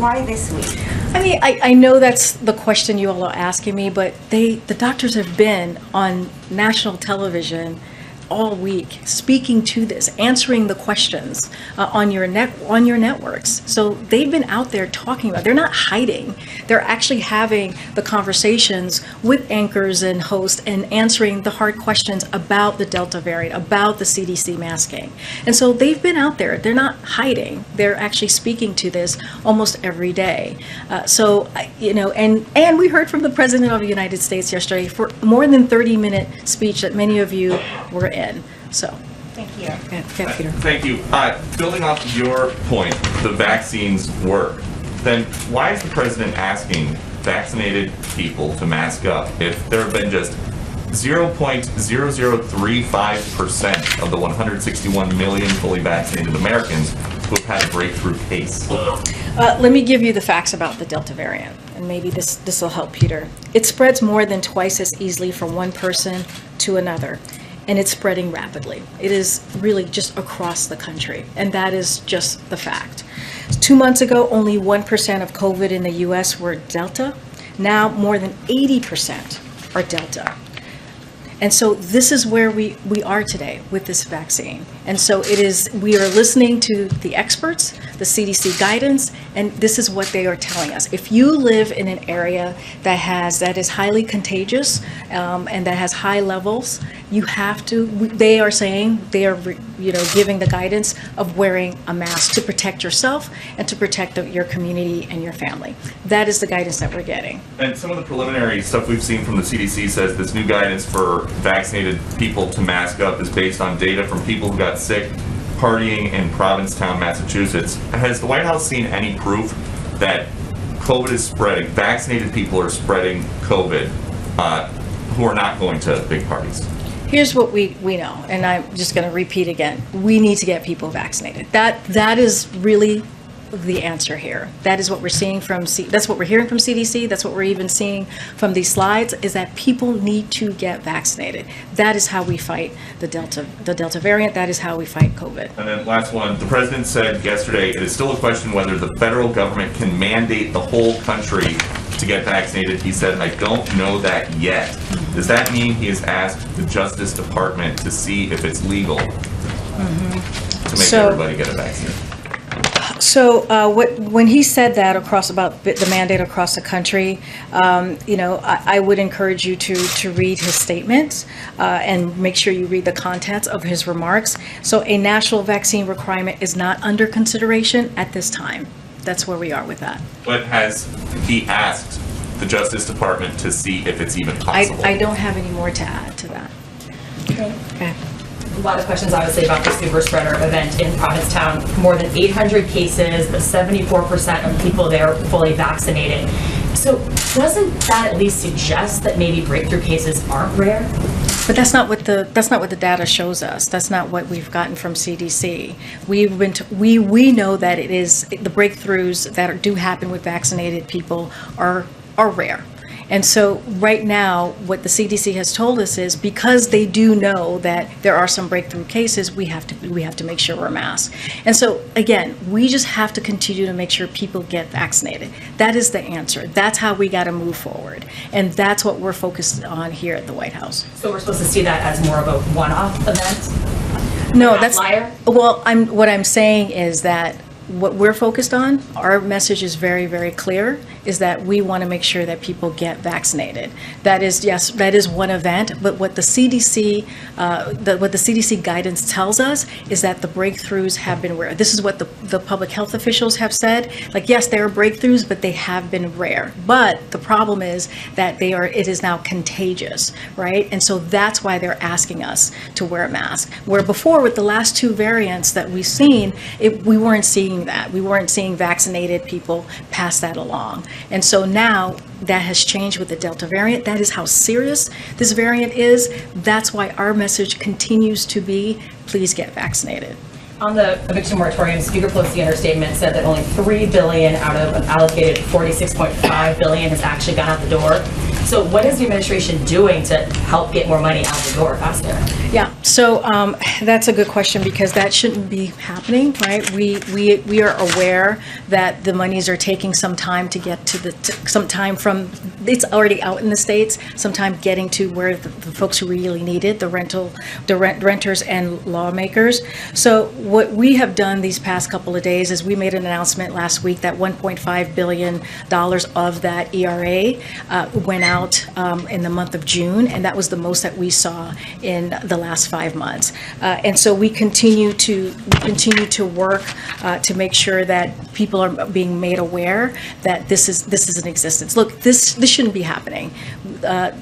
why this week? I mean, I know that's the question you all are asking me, but the doctors have been on national television all week speaking to this, answering the questions on your networks. So they've been out there talking about it. They're not hiding. They're actually having the conversations with anchors and hosts and answering the hard questions about the Delta variant, about the CDC masking. And so they've been out there. They're not hiding. They're actually speaking to this almost every day. And we heard from the President of the United States yesterday for more than 30-minute speech that many of you were in. So thank you. Okay, Peter. Thank you. Building off of your point, the vaccines work. Then why is the president asking vaccinated people to mask up if there have been just 0.0035% of the 161 million fully vaccinated Americans who have had a breakthrough case? Let me give you the facts about the Delta variant, and maybe this will help Peter. It spreads more than twice as easily from one person to another, and it's spreading rapidly. It is really just across the country, and that is just the fact. 2 months ago, only 1% of COVID in the US were Delta. Now more than 80% are Delta. And so this is where we are today with this vaccine. And so we are listening to the experts, the CDC guidance, and this is what they are telling us. If you live in an area that is highly contagious and that has high levels, you have to, they are saying, they are giving the guidance of wearing a mask to protect yourself and to protect your community and your family. That is the guidance that we're getting. And some of the preliminary stuff we've seen from the CDC says this new guidance for vaccinated people to mask up is based on data from people who got sick partying in Provincetown, Massachusetts. Has the White House seen any proof that COVID is spreading, vaccinated people are spreading COVID who are not going to big parties? Here's what we know, and I'm just going to repeat again. We need to get people vaccinated. That is really the answer here. That is what we're seeing that's what we're hearing from CDC. That's what we're even seeing from these slides, is that people need to get vaccinated. That is how we fight the Delta variant. That is how we fight COVID. And then last one, the president said yesterday, it is still a question whether the federal government can mandate the whole country to get vaccinated. He said, I don't know that yet. Does that mean he has asked the Justice Department to see if it's legal to make everybody get a vaccine? So when he said that about the mandate across the country, I would encourage you to read his statements and make sure you read the contents of his remarks. So a national vaccine requirement is not under consideration at this time. That's where we are with that. But has he asked the Justice Department to see if it's even possible? I don't have any more to add to that. Okay. A lot of questions, obviously, about the super spreader event in Provincetown. More than 800 cases, the 74% of people there are fully vaccinated. So doesn't that at least suggest that maybe breakthrough cases aren't rare? But that's not what the data shows us. That's not what we've gotten from CDC. We know that it is the breakthroughs that do happen with vaccinated people are rare. And so right now, what the CDC has told us is, because they do know that there are some breakthrough cases, we have to make sure we're masked. And so again, we just have to continue to make sure people get vaccinated. That is the answer. That's how we got to move forward. And that's what we're focused on here at the White House. So we're supposed to see that as more of a one-off event? No, that's well, what I'm saying is that what we're focused on, our message is very, very clear, is that we want to make sure that people get vaccinated. That is, yes, that is one event, but what the CDC guidance tells us is that the breakthroughs have been rare. This is what the public health officials have said. Like, yes, there are breakthroughs, but they have been rare. But the problem is that it is now contagious, right? And so that's why they're asking us to wear a mask. Where before, with the last two variants that we've seen, we weren't seeing that. We weren't seeing vaccinated people pass that along. And so now that has changed with the Delta variant. That is how serious this variant is. That's why our message continues to be, please get vaccinated. On the eviction moratorium, Speaker Pelosi in her statement said that only $3 billion out of an allocated $46.5 billion has actually gone out the door. So what is the administration doing to help get more money out the door faster? Yeah, so that's a good question, because that shouldn't be happening, right? We are aware that the monies are taking some time to get to some time from, it's already out in the states, sometime getting to where the folks who really need it, the renters and lawmakers. So what we have done these past couple of days is we made an announcement last week that $1.5 billion of that ERA went out in the month of June, and that was the most that we saw in the last 5 months. And so we continue to work to make sure that people are being made aware that this is in existence. Look, this shouldn't be happening.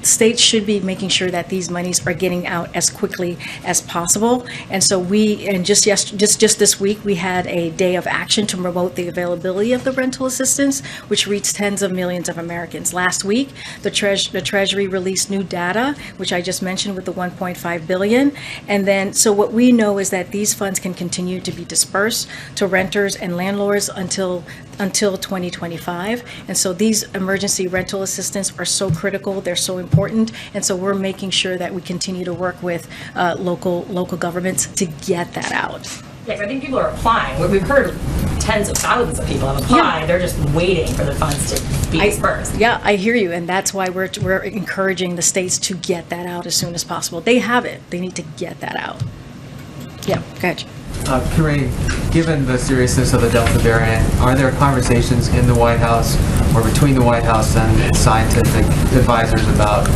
States should be making sure that these monies are getting out as quickly as possible. And so just this week, we had a day of action to promote the availability of the rental assistance, which reached tens of millions of Americans. Last week, the Treasury released new data, which I just mentioned, with the $1.5 billion. And then, so what we know is that these funds can continue to be dispersed to renters and landlords until 2025. And so these emergency rental assistance are so critical, they're so important. And so we're making sure that we continue to work with local governments to get that out. Yeah, I think people are applying. We've heard tens of thousands of people have applied. Yeah. They're just waiting for the funds to be dispersed. Yeah, I hear you. And that's why we're encouraging the states to get that out as soon as possible. They have it. They need to get that out. Yeah, go ahead. Karine, given the seriousness of the Delta variant, are there conversations in the White House or between the White House and scientific advisors about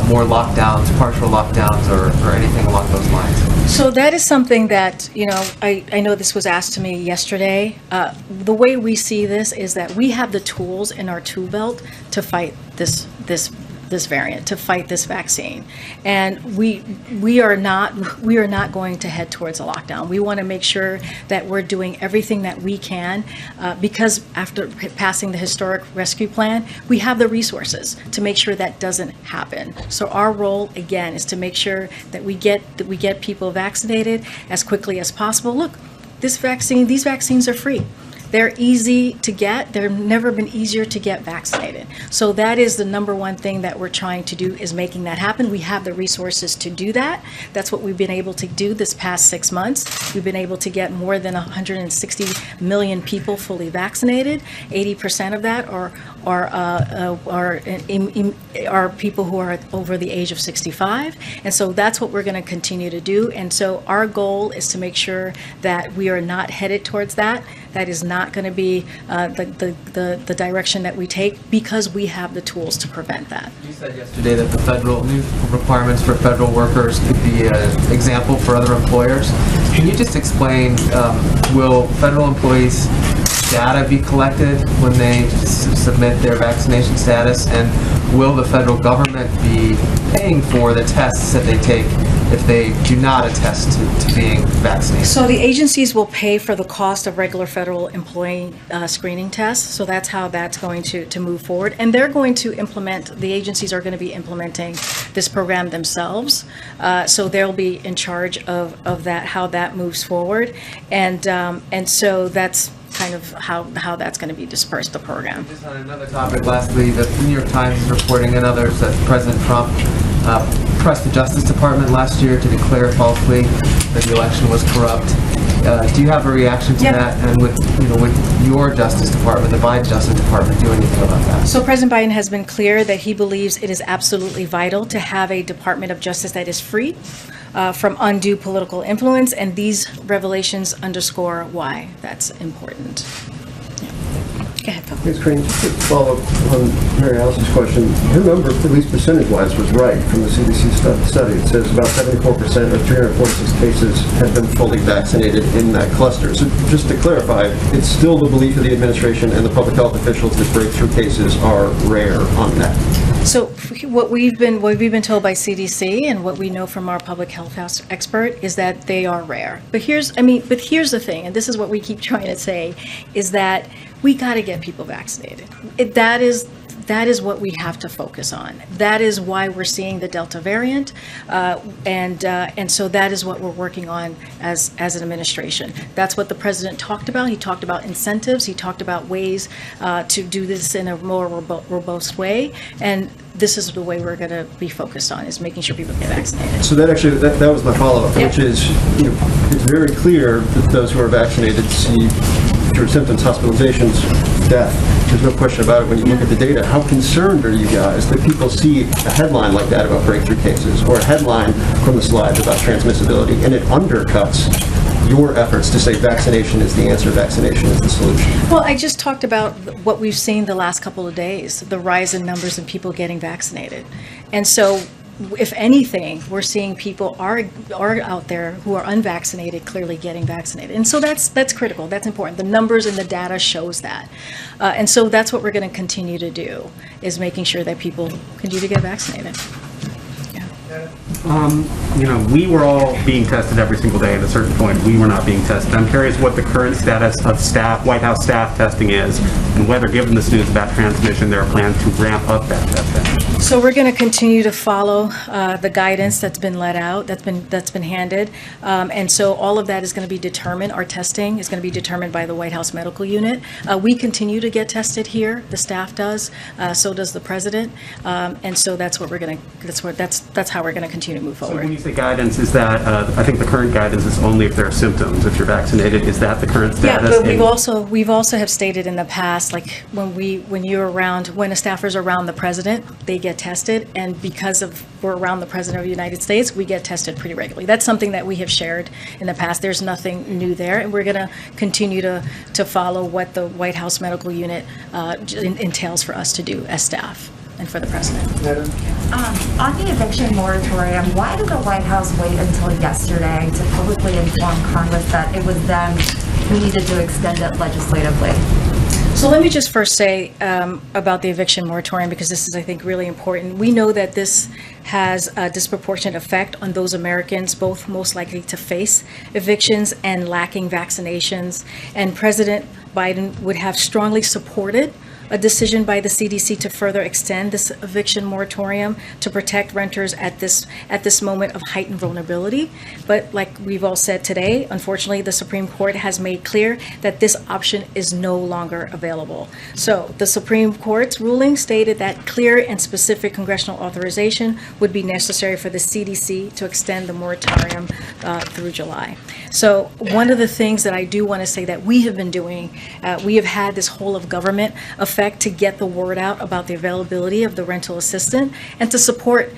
more lockdowns, partial lockdowns, or anything along those lines? So that is something that, I know this was asked to me yesterday. The way we see this is that we have the tools in our tool belt to fight this variant, to fight this vaccine, and we are not going to head towards a lockdown. We want to make sure that we're doing everything that we can, because after passing the historic rescue plan, we have the resources to make sure that doesn't happen. So our role again is to make sure that we get people vaccinated as quickly as possible. Look, these vaccines are free. They're easy to get. They've never been easier to get vaccinated. So that is the number one thing that we're trying to do, is making that happen. We have the resources to do that. That's what we've been able to do this past 6 months. We've been able to get more than 160 million people fully vaccinated. 80% of that are people who are over the age of 65. And so that's what we're going to continue to do. And so our goal is to make sure that we are not headed towards that. That is not going to be the direction that we take, because we have the tools to prevent that. You said yesterday that the federal new requirements for federal workers could be an example for other employers. Can you just explain, will federal employees' data be collected when they submit their vaccination status, and will the federal government be paying for the tests that they take if they do not attest to being vaccinated? So the agencies will pay for the cost of regular federal employee screening tests. So that's how that's going to move forward. And they're going to the agencies are going to be implementing this program themselves. So they'll be in charge of that, how that moves forward. And so that's kind of how that's going to be dispersed, the program. Just on another topic, lastly, the New York Times is reporting and others that President Trump pressed the Justice Department last year to declare falsely that the election was corrupt. Do you have a reaction to that? And would your Justice Department, the Biden Justice Department, do anything about that? So President Biden has been clear that he believes it is absolutely vital to have a Department of Justice that is free from undue political influence, and these revelations underscore why that's important. Go ahead, Phil. Yes, Karine, just to follow up on Mary Alice's question, her number, at least percentage-wise, was right from the CDC study. It says about 74% of 346 cases had been fully vaccinated in that cluster. So just to clarify, it's still the belief of the administration and the public health officials that breakthrough cases are rare on that. So what we've been told by CDC and what we know from our public health expert is that they are rare. But here's the thing, and this is what we keep trying to say, is that we got to get people vaccinated. That is what we have to focus on. That is why we're seeing the Delta variant, and so that is what we're working on as an administration. That's what the president talked about. He talked about incentives. He talked about ways to do this in a more robust way, and this is the way we're going to be focused on, is making sure people get vaccinated. So that actually, that was my follow-up, which is, it's very clear that those who are vaccinated see fewer symptoms, hospitalizations, death. There's no question about it when you look at the data. How concerned are you guys that people see a headline like that about breakthrough cases, or a headline from the slides about transmissibility, and it undercuts your efforts to say vaccination is the answer, vaccination is the solution? Well, I just talked about what we've seen the last couple of days, the rise in numbers of people getting vaccinated. And so, if anything, we're seeing people are out there who are unvaccinated clearly getting vaccinated. And so that's critical, that's important. The numbers and the data shows that. And so that's what we're going to continue to do, is making sure that people continue to get vaccinated. We were all being tested every single day. At a certain point, we were not being tested. I'm curious what the current status of White House staff testing is, and whether, given this news about transmission, there are plans to ramp up that testing. So we're going to continue to follow the guidance that's been let out, that's been handed, and so all of that is going to be determined. Our testing is going to be determined by the White House Medical Unit. We continue to get tested here. The staff does. So does the president, and so that's what we're going to. That's how we're going to continue continue to move So forward. when you say guidance, is that, I think the current guidance is only if there are symptoms, if you're vaccinated, is that the current Yeah, status? but we've also have stated in the past, like when a staffer's around the president, they get tested, and because we're around the president of the United States, we get tested pretty regularly. That's something that we have shared in the past. There's nothing new there, and we're going to continue to follow what the White House Medical Unit entails for us to do as staff and for the president. On the eviction moratorium, why did the White House wait until yesterday to publicly inform Congress that it was then we needed to extend it legislatively? So let me just first say about the eviction moratorium, because this is, I think, really important. We know that this has a disproportionate effect on those Americans, both most likely to face evictions and lacking vaccinations. And President Biden would have strongly supported a decision by the CDC to further extend this eviction moratorium to protect renters at this moment of heightened vulnerability. But like we've all said today, unfortunately, the Supreme Court has made clear that this option is no longer available. So the Supreme Court's ruling stated that clear and specific congressional authorization would be necessary for the CDC to extend the moratorium through July. So one of the things that I do want to say that we have been doing, we have had this whole of government effect to get the word out about the availability of the rental assistant and to support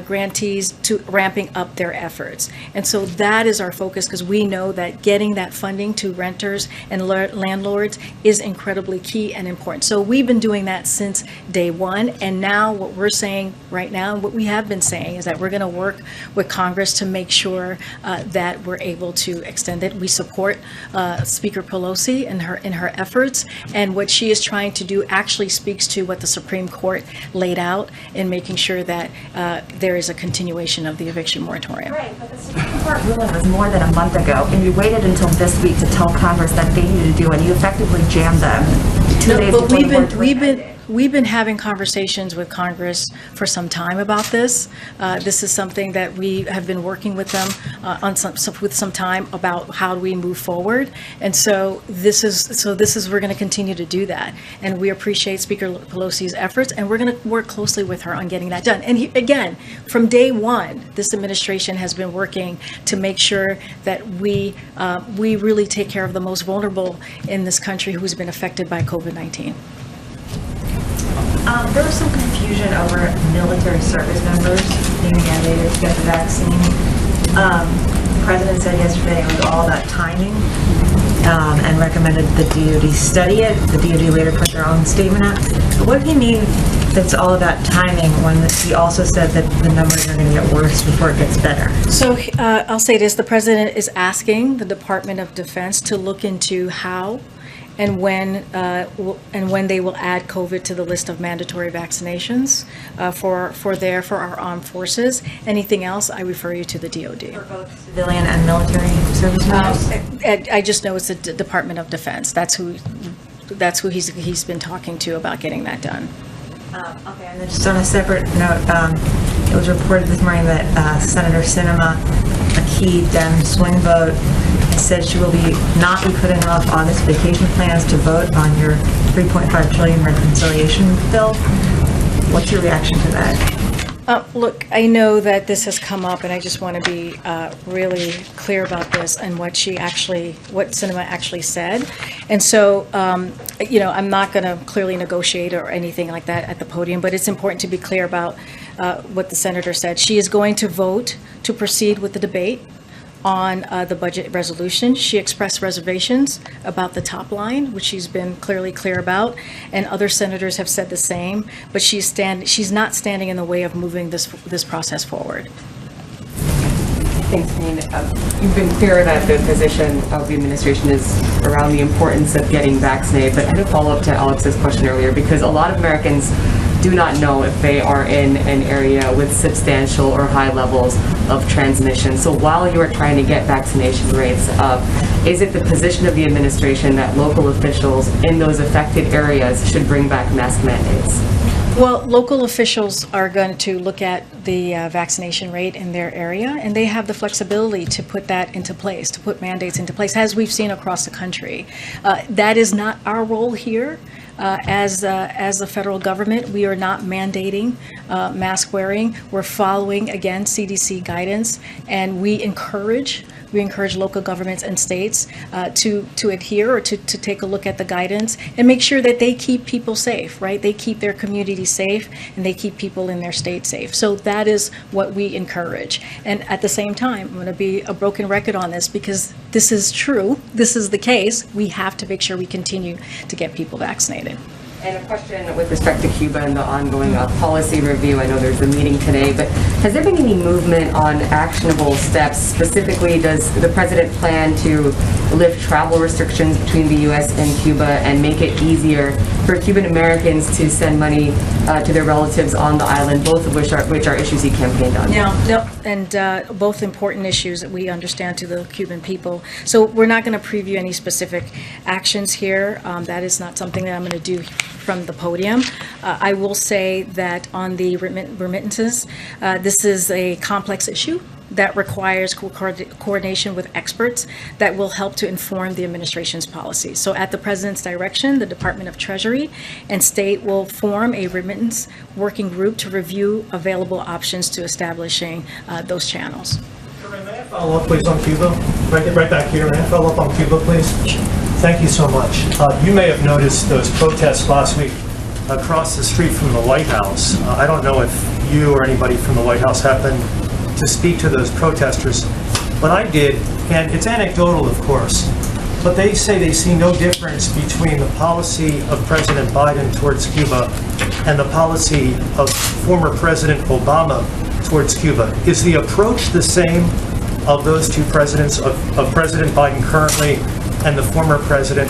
grantees to ramping up their efforts. And so that is our focus, because we know that getting that funding to renters and landlords is incredibly key and important. So we've been doing that since day one. And now what we're saying right now, and what we have been saying, is that we're going to work with Congress to make sure that we're able to extend it. We support Speaker Pelosi in her efforts, and what she is trying to do actually speaks to what the Supreme Court laid out in making sure that there is a continuation of the eviction moratorium. Right, but the Supreme Court ruling was more than a month ago, and you waited until this week to tell Congress that they needed to do, and you effectively jammed them 2 days before the moratorium ended. We've been having conversations with Congress for some time about this. This is something that we have been working with them with some time about how do we move forward. And so we're going to continue to do that. And we appreciate Speaker Pelosi's efforts, and we're going to work closely with her on getting that done. And again, from day one, this administration has been working to make sure that we really take care of the most vulnerable in this country who's been affected by COVID-19. There was some confusion over military service members being mandated to get the vaccine. The president said yesterday it was all about timing and recommended the DoD study it. The DoD later put their own statement out. But what did he mean that it's all about timing when he also said that the numbers are going to get worse before it gets better? So I'll say this, the president is asking the Department of Defense to look into how and when they will add COVID to the list of mandatory vaccinations for our armed forces. Anything else, I refer you to the DoD. For both civilian and military service members? I just know it's the Department of Defense. That's who he's been talking to about getting that done. Okay, and then just on a separate note, it was reported this morning that Senator Sinema, a key Dem swing vote, said she will not be putting off August vacation plans to vote on your $3.5 trillion reconciliation bill. What's your reaction to that? Look, I know that this has come up, and I just want to be really clear about this and what Sinema actually said. And so, I'm not going to clearly negotiate or anything like that at the podium, but it's important to be clear about what the senator said. She is going to vote to proceed with the debate on the budget resolution. She expressed reservations about the top line, which she's been clearly clear about, and other senators have said the same, but she's not standing in the way of moving this process forward. Thanks, Karine. You've been clear that the position of the administration is around the importance of getting vaccinated, but I had a follow-up to Alex's question earlier, because a lot of Americans do not know if they are in an area with substantial or high levels of transmission. So while you are trying to get vaccination rates up, is it the position of the administration that local officials in those affected areas should bring back mask mandates? Well, local officials are going to look at the vaccination rate in their area, and they have the flexibility to put that into place, to put mandates into place, as we've seen across the country. That is not our role here. As the federal government, we are not mandating mask wearing. We're following, again, CDC guidance, and we encourage local governments and states to adhere or to take a look at the guidance and make sure that they keep people safe, right? They keep their community safe and they keep people in their state safe. So that is what we encourage. And at the same time, I'm going to be a broken record on this because this is true. This is the case. We have to make sure we continue to get people vaccinated. And a question with respect to Cuba and the ongoing policy review. I know there's a meeting today, but has there been any movement on actionable steps? Specifically, does the president plan to lift travel restrictions between the U.S. and Cuba and make it easier for Cuban Americans to send money to their relatives on the island, both of which are issues he campaigned on? No, and both important issues that we understand to the Cuban people. So we're not going to preview any specific actions here. That is not something that I'm going to do from the podium. I will say that on the remittances, this is a complex issue that requires coordination with experts that will help to inform the administration's policy. So at the president's direction, the Department of Treasury and state will form a remittance working group to review available options to establishing those channels. Karine, may I follow up, please, on Cuba? Right back here. May I follow up on Cuba, please? Thank you so much. You may have noticed those protests last week across the street from the White House. I don't know if you or anybody from the White House happened to speak to those protesters, but I did, and it's anecdotal, of course, but they say they see no difference between the policy of President Biden towards Cuba and the policy of former President Obama towards Cuba. Is the approach the same of those two presidents, of President Biden currently and the former President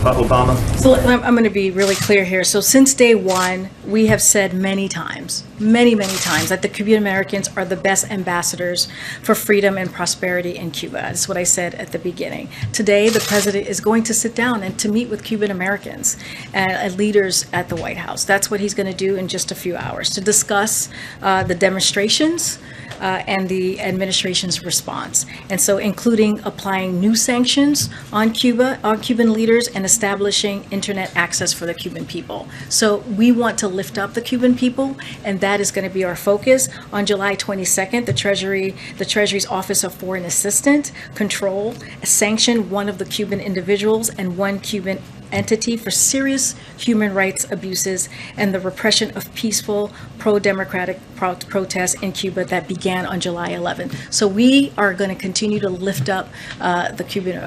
Obama? So I'm going to be really clear here. So since day one, we have said many times, many times, that the Cuban Americans are the best ambassadors for freedom and prosperity in Cuba. That's what I said at the beginning. Today, the president is going to sit down and to meet with Cuban Americans and leaders at the White House. That's what he's going to do in just a few hours, to discuss the demonstrations and the administration's response. And so including applying new sanctions on Cuba, on Cuban leaders, and establishing internet access for the Cuban people. So we want to lift up the Cuban people, and that is going to be our focus. On July 22nd, the Treasury's Office of Foreign Assistant Control sanctioned one of the Cuban individuals and one Cuban entity for serious human rights abuses and the repression of peaceful pro-democratic protests in Cuba that began on July 11th. So we are going to continue to lift up the Cuban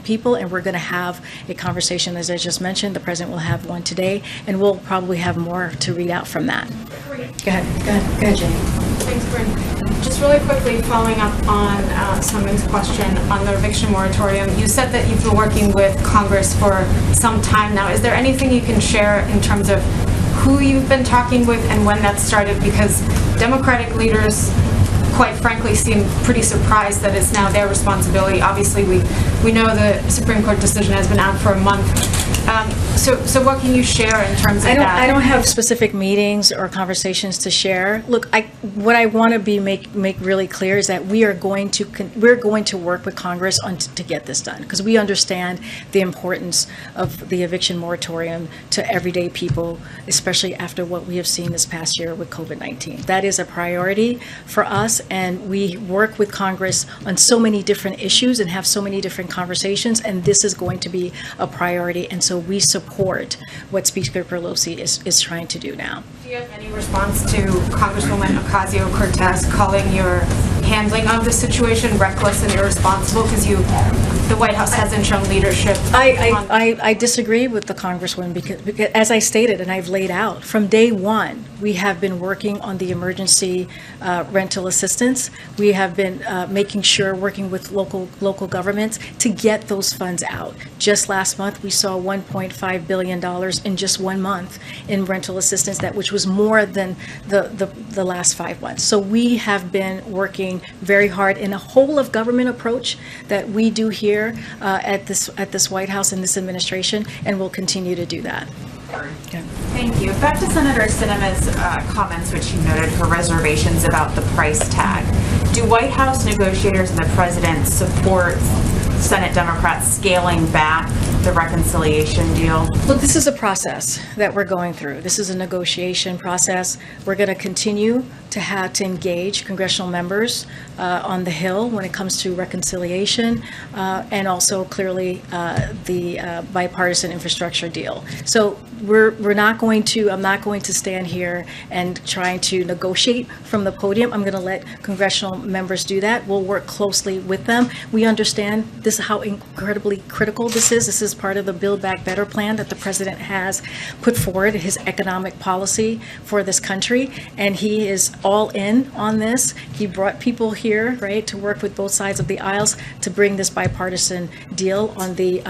people, and we're going to have a conversation, as I just mentioned. The president will have one today, and we'll probably have more to read out from that. Go ahead, Jane. Thanks, Karine. Just really quickly, following up on Summon's question on the eviction moratorium, you said that you've been working with Congress for some time now. Is there anything you can share in terms of who you've been talking with and when that started? Because Democratic leaders, quite frankly, seem pretty surprised that it's now their responsibility. Obviously, we know the Supreme Court decision has been out for a month. So what can you share in terms of that? I don't have specific meetings or conversations to share. Look, what I want to make really clear is that we're going to work with Congress to get this done, because we understand the importance of the eviction moratorium to everyday people, especially after what we have seen this past year with COVID-19. That is a priority for us, and we work with Congress on so many different issues and have so many different conversations, and this is going to be a priority. And so we support what Speaker Pelosi is trying to do now. Do you have any response to Congresswoman Ocasio-Cortez calling your handling of the situation reckless and irresponsible because the White House hasn't shown leadership? I disagree with the Congresswoman because, as I stated and I've laid out, from day one, we have been working on the emergency rental assistance. We have been making sure, working with local governments to get those funds out. Just last month, we saw $1.5 billion in just 1 month in rental assistance, which was more than the last 5 months. So we have been working very hard in a whole of government approach that we do here at this White House and this administration, and we'll continue to do that. Okay. Thank you. Back to Senator Sinema's comments, which you noted her reservations about the price tag. Do White House negotiators and the president support Senate Democrats scaling back the reconciliation deal? Well, this is a process that we're going through. This is a negotiation process. We're going to continue to have to engage congressional members on the Hill when it comes to reconciliation and also clearly the bipartisan infrastructure deal. So we're not going to, I'm not going to stand here and trying to negotiate from the podium. I'm going to let congressional members do that. We'll work closely with them. We understand this is how incredibly critical this is. This is part of the Build Back Better plan that the president has put forward, his economic policy for this country, and he is all in on this. He brought people here, right, to work with both sides of the aisles to bring this bipartisan deal on the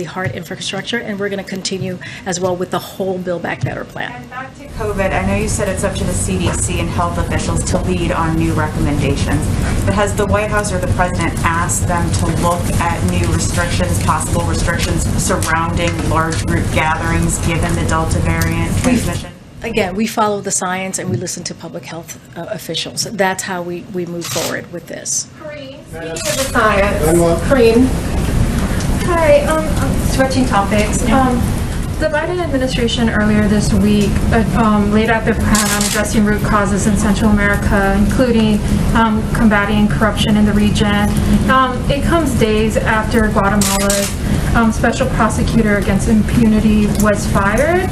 hard infrastructure, and we're going to continue as well with the whole Build Back Better plan. And back to COVID, I know you said it's up to the CDC and health officials to lead on new recommendations, but has the White House or the president asked them to look at new restrictions, possible restrictions surrounding large group gatherings given the Delta variant transmission? Again, we follow the science and we listen to public health officials. That's how we move forward with this. Speaking of the science, Karine. Hi, switching topics. The Biden administration earlier this week laid out their plan on addressing root causes in Central America, including combating corruption in the region. It comes days after Guatemala's special prosecutor against impunity was fired.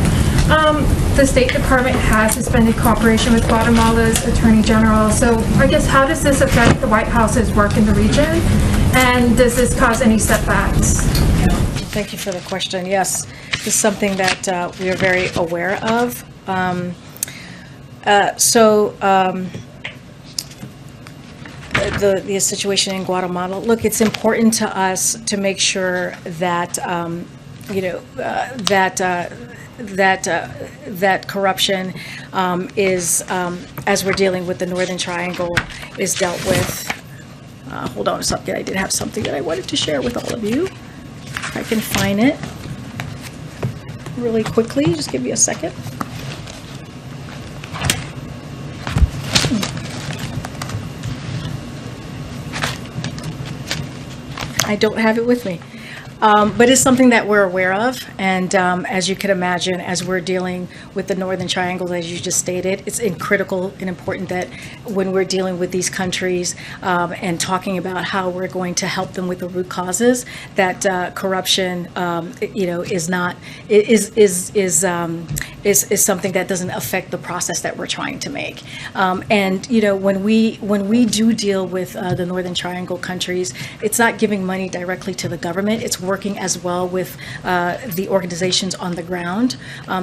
The State Department has suspended cooperation with Guatemala's Attorney General. So I guess how does this affect the White House's work in the region? And does this cause any setbacks? Thank you for the question. Yes, this is something that we are very aware of. The situation in Guatemala, look, it's important to us to make sure that, that corruption is, as we're dealing with the Northern Triangle, is dealt with. Hold on a second, I did have something that I wanted to share with all of you. If I can find it really quickly, just give me a second. I don't have it with me. But it's something that we're aware of, and as you can imagine, as we're dealing with the Northern Triangle, as you just stated, it's critical and important that when we're dealing with these countries and talking about how we're going to help them with the root causes, that corruption, is not is something that doesn't affect the process that we're trying to make. And when we do deal with the Northern Triangle countries, it's not giving money directly to the government. It's working as well with the organizations on the ground.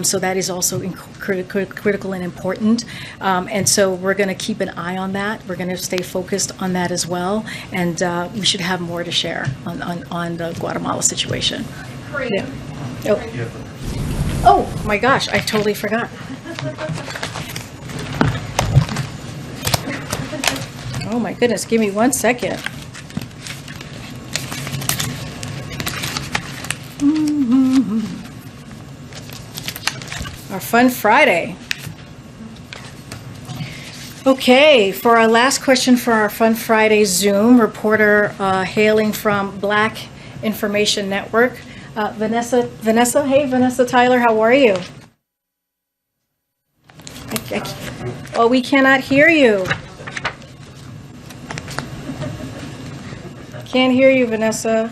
So that is also critical and important. And so we're going to keep an eye on that. We're going to stay focused on that as well. And we should have more to share on the Guatemala situation. Yeah. Oh my gosh, I totally forgot. Oh my goodness, give me 1 second. Our Fun Friday. Okay, for our last question for our Fun Friday Zoom, reporter hailing from Black Information Network, Vanessa, hey Vanessa Tyler, how are you? Oh, we cannot hear you. Can't hear you, Vanessa.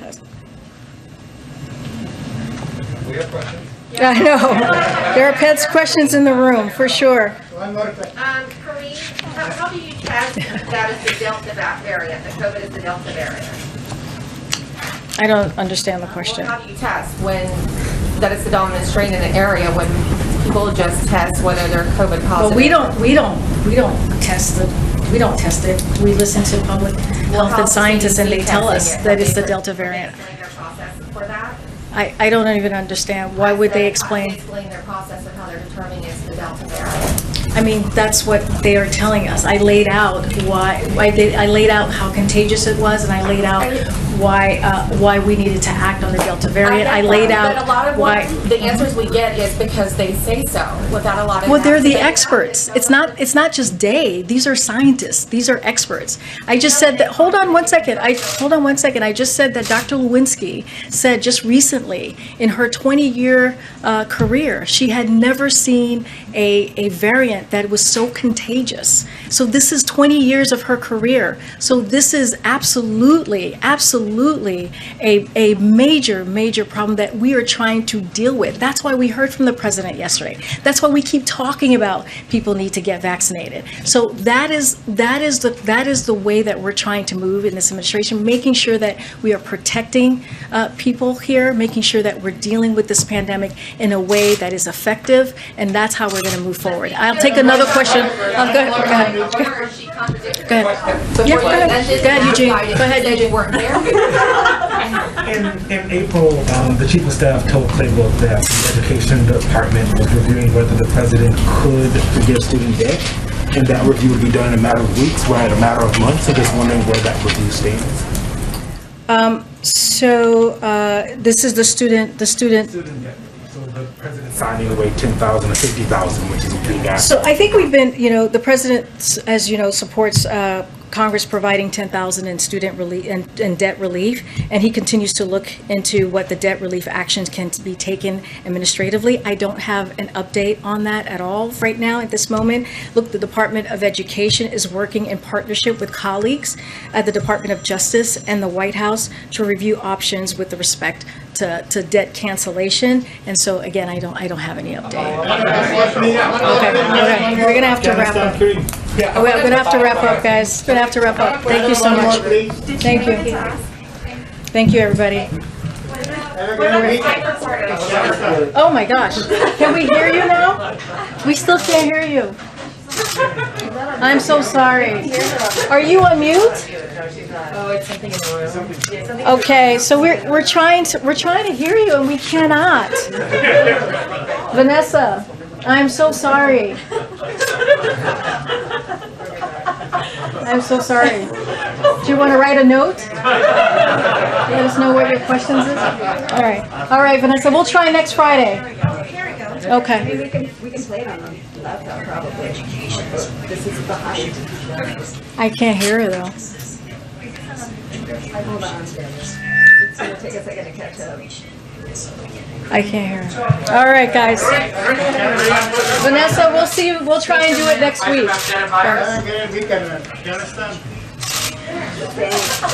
We have questions? I know. There are pets questions in the room, for sure. Karine, how do you test that is the Delta variant, that COVID is the Delta variant? I don't understand the question. Well, how do you test when that it's the dominant strain in the area when people just test whether they're COVID positive? Well, we don't test it. We listen to public health and scientists, and they tell us that it's the Delta variant. I don't even understand. Why would they explain? Explain their process of how they're determining it's the Delta variant. I mean, that's what they are telling us. I laid out why I laid out how contagious it was, and I laid out why we needed to act on the Delta variant. I get laid that, out but a lot of why. what the answers we get is because they say so, without a lot of. Well, they're the experts. experts. It's not just they. These are scientists. These are experts. I just said that. Hold on one second. I just said that Dr. Lewinsky said just recently in her 20-year career, she had never seen a variant that was so contagious. So this is 20 years of her career. So this is absolutely a major problem that we are trying to deal with. That's why we heard from the president yesterday. That's why we keep talking about people need to get vaccinated. So that is the way that we're trying to move in this administration, making sure that we are protecting people here, making sure that we're dealing with this pandemic in a way that is effective, and that's how we're going to move forward. I'll take another question. Go ahead. Go ahead. Yeah, go ahead, Eugene. Go ahead, Eugene. In April, the chief of staff told Playbook that the education department was reviewing whether the president could forgive student debt, and that review would be done in a matter of weeks, we're at a matter of months. So just wondering where that review stands. This is the student. Student debt. So the president signing away 10,000 or 50,000, which is a big ask. So I think we've been, the president, as you know, supports Congress providing 10,000 in student relief and debt relief, and he continues to look into what the debt relief actions can be taken administratively. I don't have an update on that at all right now at this moment. Look, the Department of Education is working in partnership with colleagues at the Department of Justice and the White House to review options with respect to debt cancellation. And so again, I don't have any update. Okay. We're gonna have to wrap up. We're gonna have to wrap up, guys. We're gonna have to wrap up. Thank you so much. Thank you. Thank you, everybody. Oh my gosh. Can we hear you now? We still can't hear you. I'm so sorry. Are you on mute? Oh, it's something in the room. Okay, so we're trying to hear you and we cannot. Vanessa, I'm so sorry. I'm so sorry. Do you want to write a note? Let us know what your questions is. All right, Vanessa. We'll try next Friday. Okay. We can play it on the laptop probably. This is the I can't hear her though. Hold on. It's going to take a second to catch up. I can't hear her. All right, guys. Vanessa, we'll see you. We'll try and do it next week.